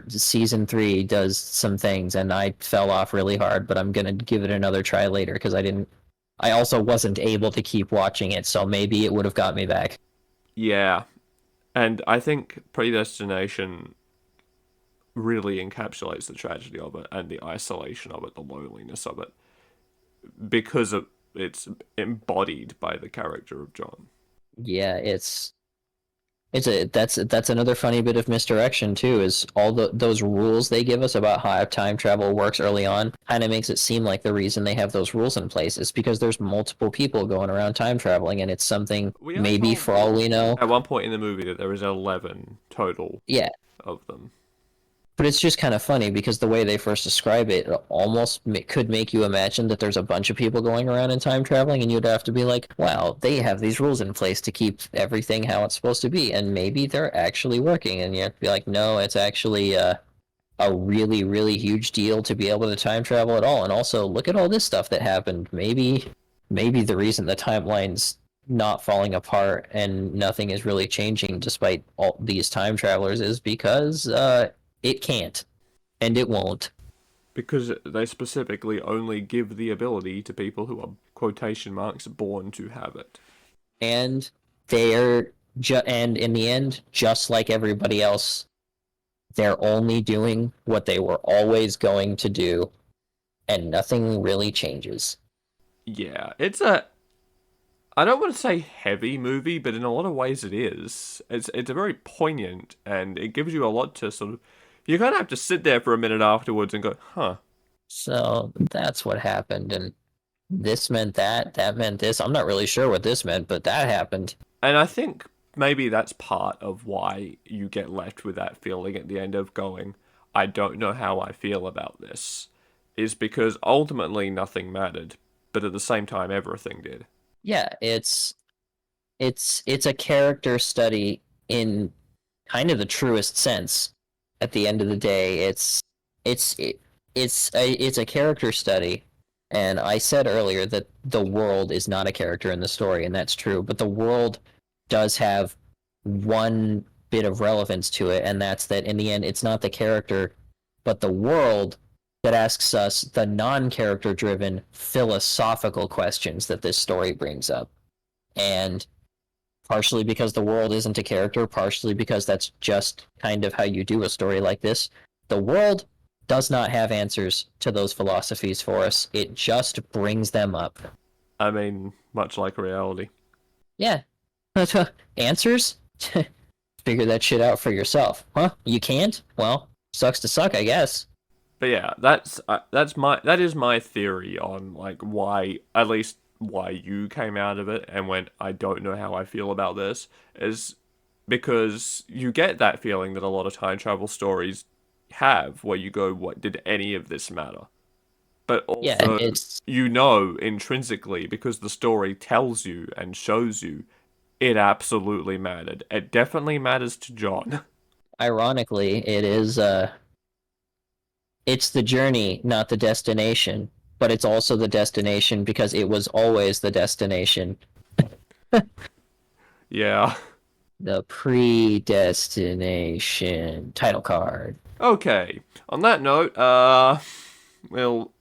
Speaker 2: season three does some things, and I fell off really hard. But I'm gonna give it another try later because I didn't. I also wasn't able to keep watching it, so maybe it would have got me back.
Speaker 1: yeah. And I think Predestination really encapsulates the tragedy of it and the isolation of it, the loneliness of it, because it's embodied by the character of John.
Speaker 2: Yeah, that's another funny bit of misdirection too, is all those rules they give us about how time travel works early on kind of makes it seem like the reason they have those rules in place is because there's multiple people going around time traveling, and it's something
Speaker 1: We are
Speaker 2: maybe
Speaker 1: told
Speaker 2: for all we know.
Speaker 1: at one point in the movie that there is 11 total
Speaker 2: Yeah,
Speaker 1: of them.
Speaker 2: but it's just kind of funny because the way they first describe it almost could make you imagine that there's a bunch of people going around in time traveling, and you'd have to be like, wow, they have these rules in place to keep everything how it's supposed to be, and maybe they're actually working. And you have to be like, no, it's actually a really, really huge deal to be able to time travel at all. And also, look at all this stuff that happened. Maybe the reason the timeline's not falling apart and nothing is really changing despite all these time travelers is because it can't and it won't.
Speaker 1: Because they specifically only give the ability to people who are quotation marks born to have it.
Speaker 2: And and in the end, just like everybody else, they're only doing what they were always going to do, and nothing really changes.
Speaker 1: Yeah, it's a I don't want to say heavy movie, but in a lot of ways it is. It's a very poignant, and it gives you a lot to sort of. You kind of have to sit there for a minute afterwards and go, "Huh."
Speaker 2: So that's what happened, and this meant that, that meant this. I'm not really sure what this meant, but that happened.
Speaker 1: And I think maybe that's part of why you get left with that feeling at the end of going, "I don't know how I feel about this," is because ultimately nothing mattered, but at the same time everything did.
Speaker 2: Yeah, it's a character study in kind of the truest sense. At the end of the day, it's it, it's a character study. And I said earlier that the world is not a character in the story, and that's true. But the world does have one bit of relevance to it, and that's that in the end, it's not the character, but the world that asks us the non-character driven philosophical questions that this story brings up. And partially because the world isn't a character, partially because that's just kind of how you do a story like this. The world does not have answers to those philosophies for us. It just brings them up.
Speaker 1: I mean, much like reality.
Speaker 2: Yeah. Answers? Figure that shit out for yourself. Huh? You can't? Well, sucks to suck, I guess.
Speaker 1: But yeah, that is my theory on like why at least why you came out of it and went I don't know how I feel about this is because you get that feeling that a lot of time travel stories have where you go what did any of this matter? But
Speaker 2: Yeah,
Speaker 1: also
Speaker 2: it's
Speaker 1: you know intrinsically because the story tells you and shows you it absolutely mattered. It definitely matters to John.
Speaker 2: ironically, it's the journey, not the destination. But it's also the destination because it was always the destination.
Speaker 1: Yeah.
Speaker 2: The predestination title card.
Speaker 1: Okay. On that note, we'll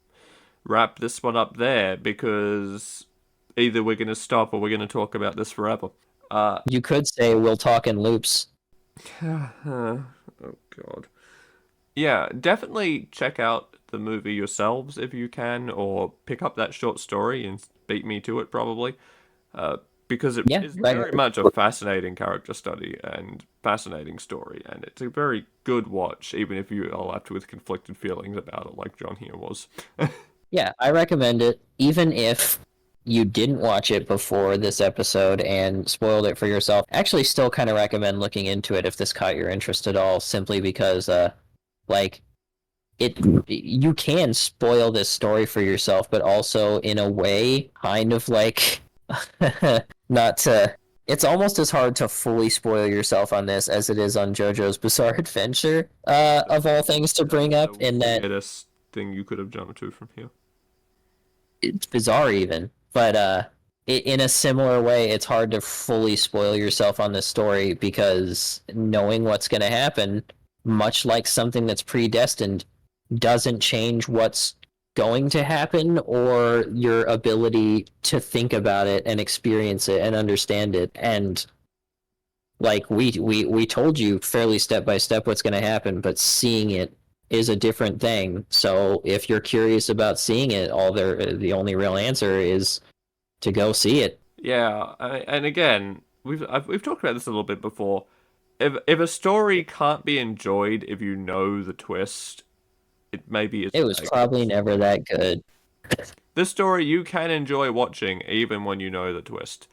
Speaker 1: wrap this one up there because either we're going to stop or we're going to talk about this forever. Uh,
Speaker 2: You could say we'll talk in loops.
Speaker 1: oh god. Yeah, definitely check out the movie yourselves if you can, or pick up that short story and beat me to it probably, because it
Speaker 2: Yeah,
Speaker 1: is
Speaker 2: right.
Speaker 1: very much a fascinating character study and fascinating story, and it's a very good watch, even if you are left with conflicted feelings about it, like John here was.
Speaker 2: Yeah, I recommend it, even if you didn't watch it before this episode and spoiled it for yourself. Actually, still kind of recommend looking into it if this caught your interest at all, simply because, like, it you can spoil this story for yourself, but also in a way, kind of like, not to. It's almost as hard to fully spoil yourself on this as it is on JoJo's Bizarre Adventure, of all things to
Speaker 1: That's
Speaker 2: bring
Speaker 1: the
Speaker 2: up, in that
Speaker 1: weirdest thing you could have jumped to from here.
Speaker 2: it's bizarre even. But in a similar way, it's hard to fully spoil yourself on this story because knowing what's going to happen, much like something that's predestined, doesn't change what's going to happen or your ability to think about it and experience it and understand it. And Like we told you fairly step by step what's going to happen, but seeing it is a different thing. So if you're curious about seeing it, the only real answer is to go see it.
Speaker 1: Yeah, and again, we've talked about this a little bit before. If a story can't be enjoyed if you know the twist, it maybe
Speaker 2: It
Speaker 1: isn't
Speaker 2: was
Speaker 1: that good of a
Speaker 2: probably never
Speaker 1: story.
Speaker 2: that good.
Speaker 1: This story you can enjoy watching even when you know the twist.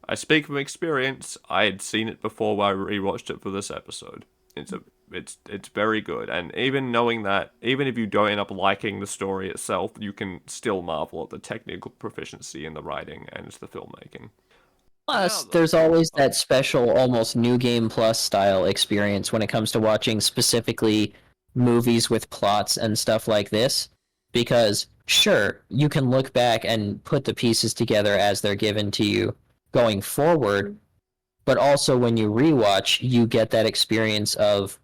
Speaker 1: I speak from experience. I had seen it before I rewatched it for this episode. It's a it's very good, and even knowing that, even if you don't end up liking the story itself, you can still marvel at the technical proficiency in the writing and the filmmaking. Now
Speaker 2: Plus,
Speaker 1: though,
Speaker 2: there's always
Speaker 1: oh,
Speaker 2: that special, almost new game plus style experience when it comes to watching specifically movies with plots and stuff like this. Because, sure, you can look back and put the pieces together as they're given to you going forward, but also when you rewatch, you get that experience of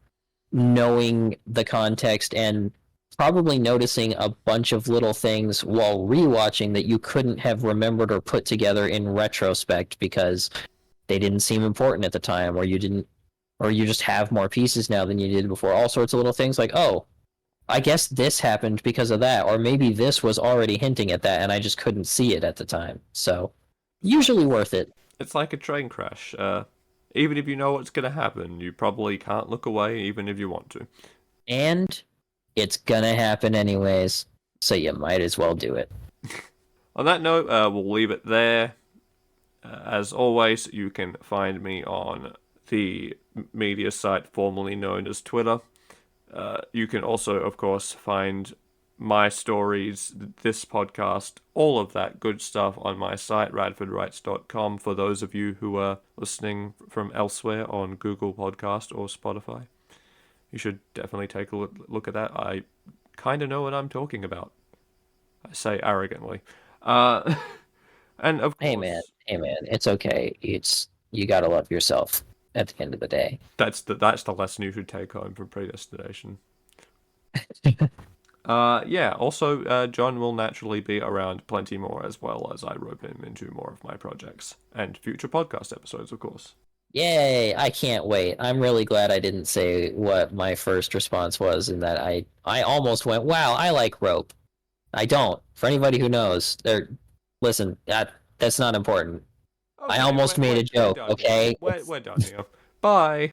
Speaker 2: knowing the context and probably noticing a bunch of little things while rewatching that you couldn't have remembered or put together in retrospect because they didn't seem important at the time, or you didn't, or you just have more pieces now than you did before. All sorts of little things like, oh, I guess this happened because of that, or maybe this was already hinting at that and I just couldn't see it at the time. So
Speaker 1: it's like
Speaker 2: usually worth it.
Speaker 1: it's like a train crash. Even if you know what's gonna happen, you probably can't look away, even if you want to.
Speaker 2: And it's gonna happen anyways, so you might as well do it.
Speaker 1: On that note, we'll leave it there. As always, you can find me on the media site formerly known as Twitter. You can also, of course, find my stories, this podcast, all of that good stuff on my site, radfordwrites.com, for those of you who are listening from elsewhere on Google Podcast or Spotify. You should definitely take a look at that. I kind of know what I'm talking about. I say arrogantly. Uh, and of course,
Speaker 2: Hey man, it's okay. It's you gotta love yourself at the end of the day.
Speaker 1: that's the lesson you should take home from Predestination. Yeah. Also, John will naturally be around plenty more as well as I rope him into more of my projects and future podcast episodes, of course.
Speaker 2: Yay, I can't wait. I'm really glad I didn't say what my first response was in that I almost went, "Wow, I like rope." I don't. For anybody who knows, there listen, that's not important. I
Speaker 1: Okay,
Speaker 2: almost made a
Speaker 1: we're
Speaker 2: joke,
Speaker 1: done here.
Speaker 2: okay?
Speaker 1: We're done here. Bye.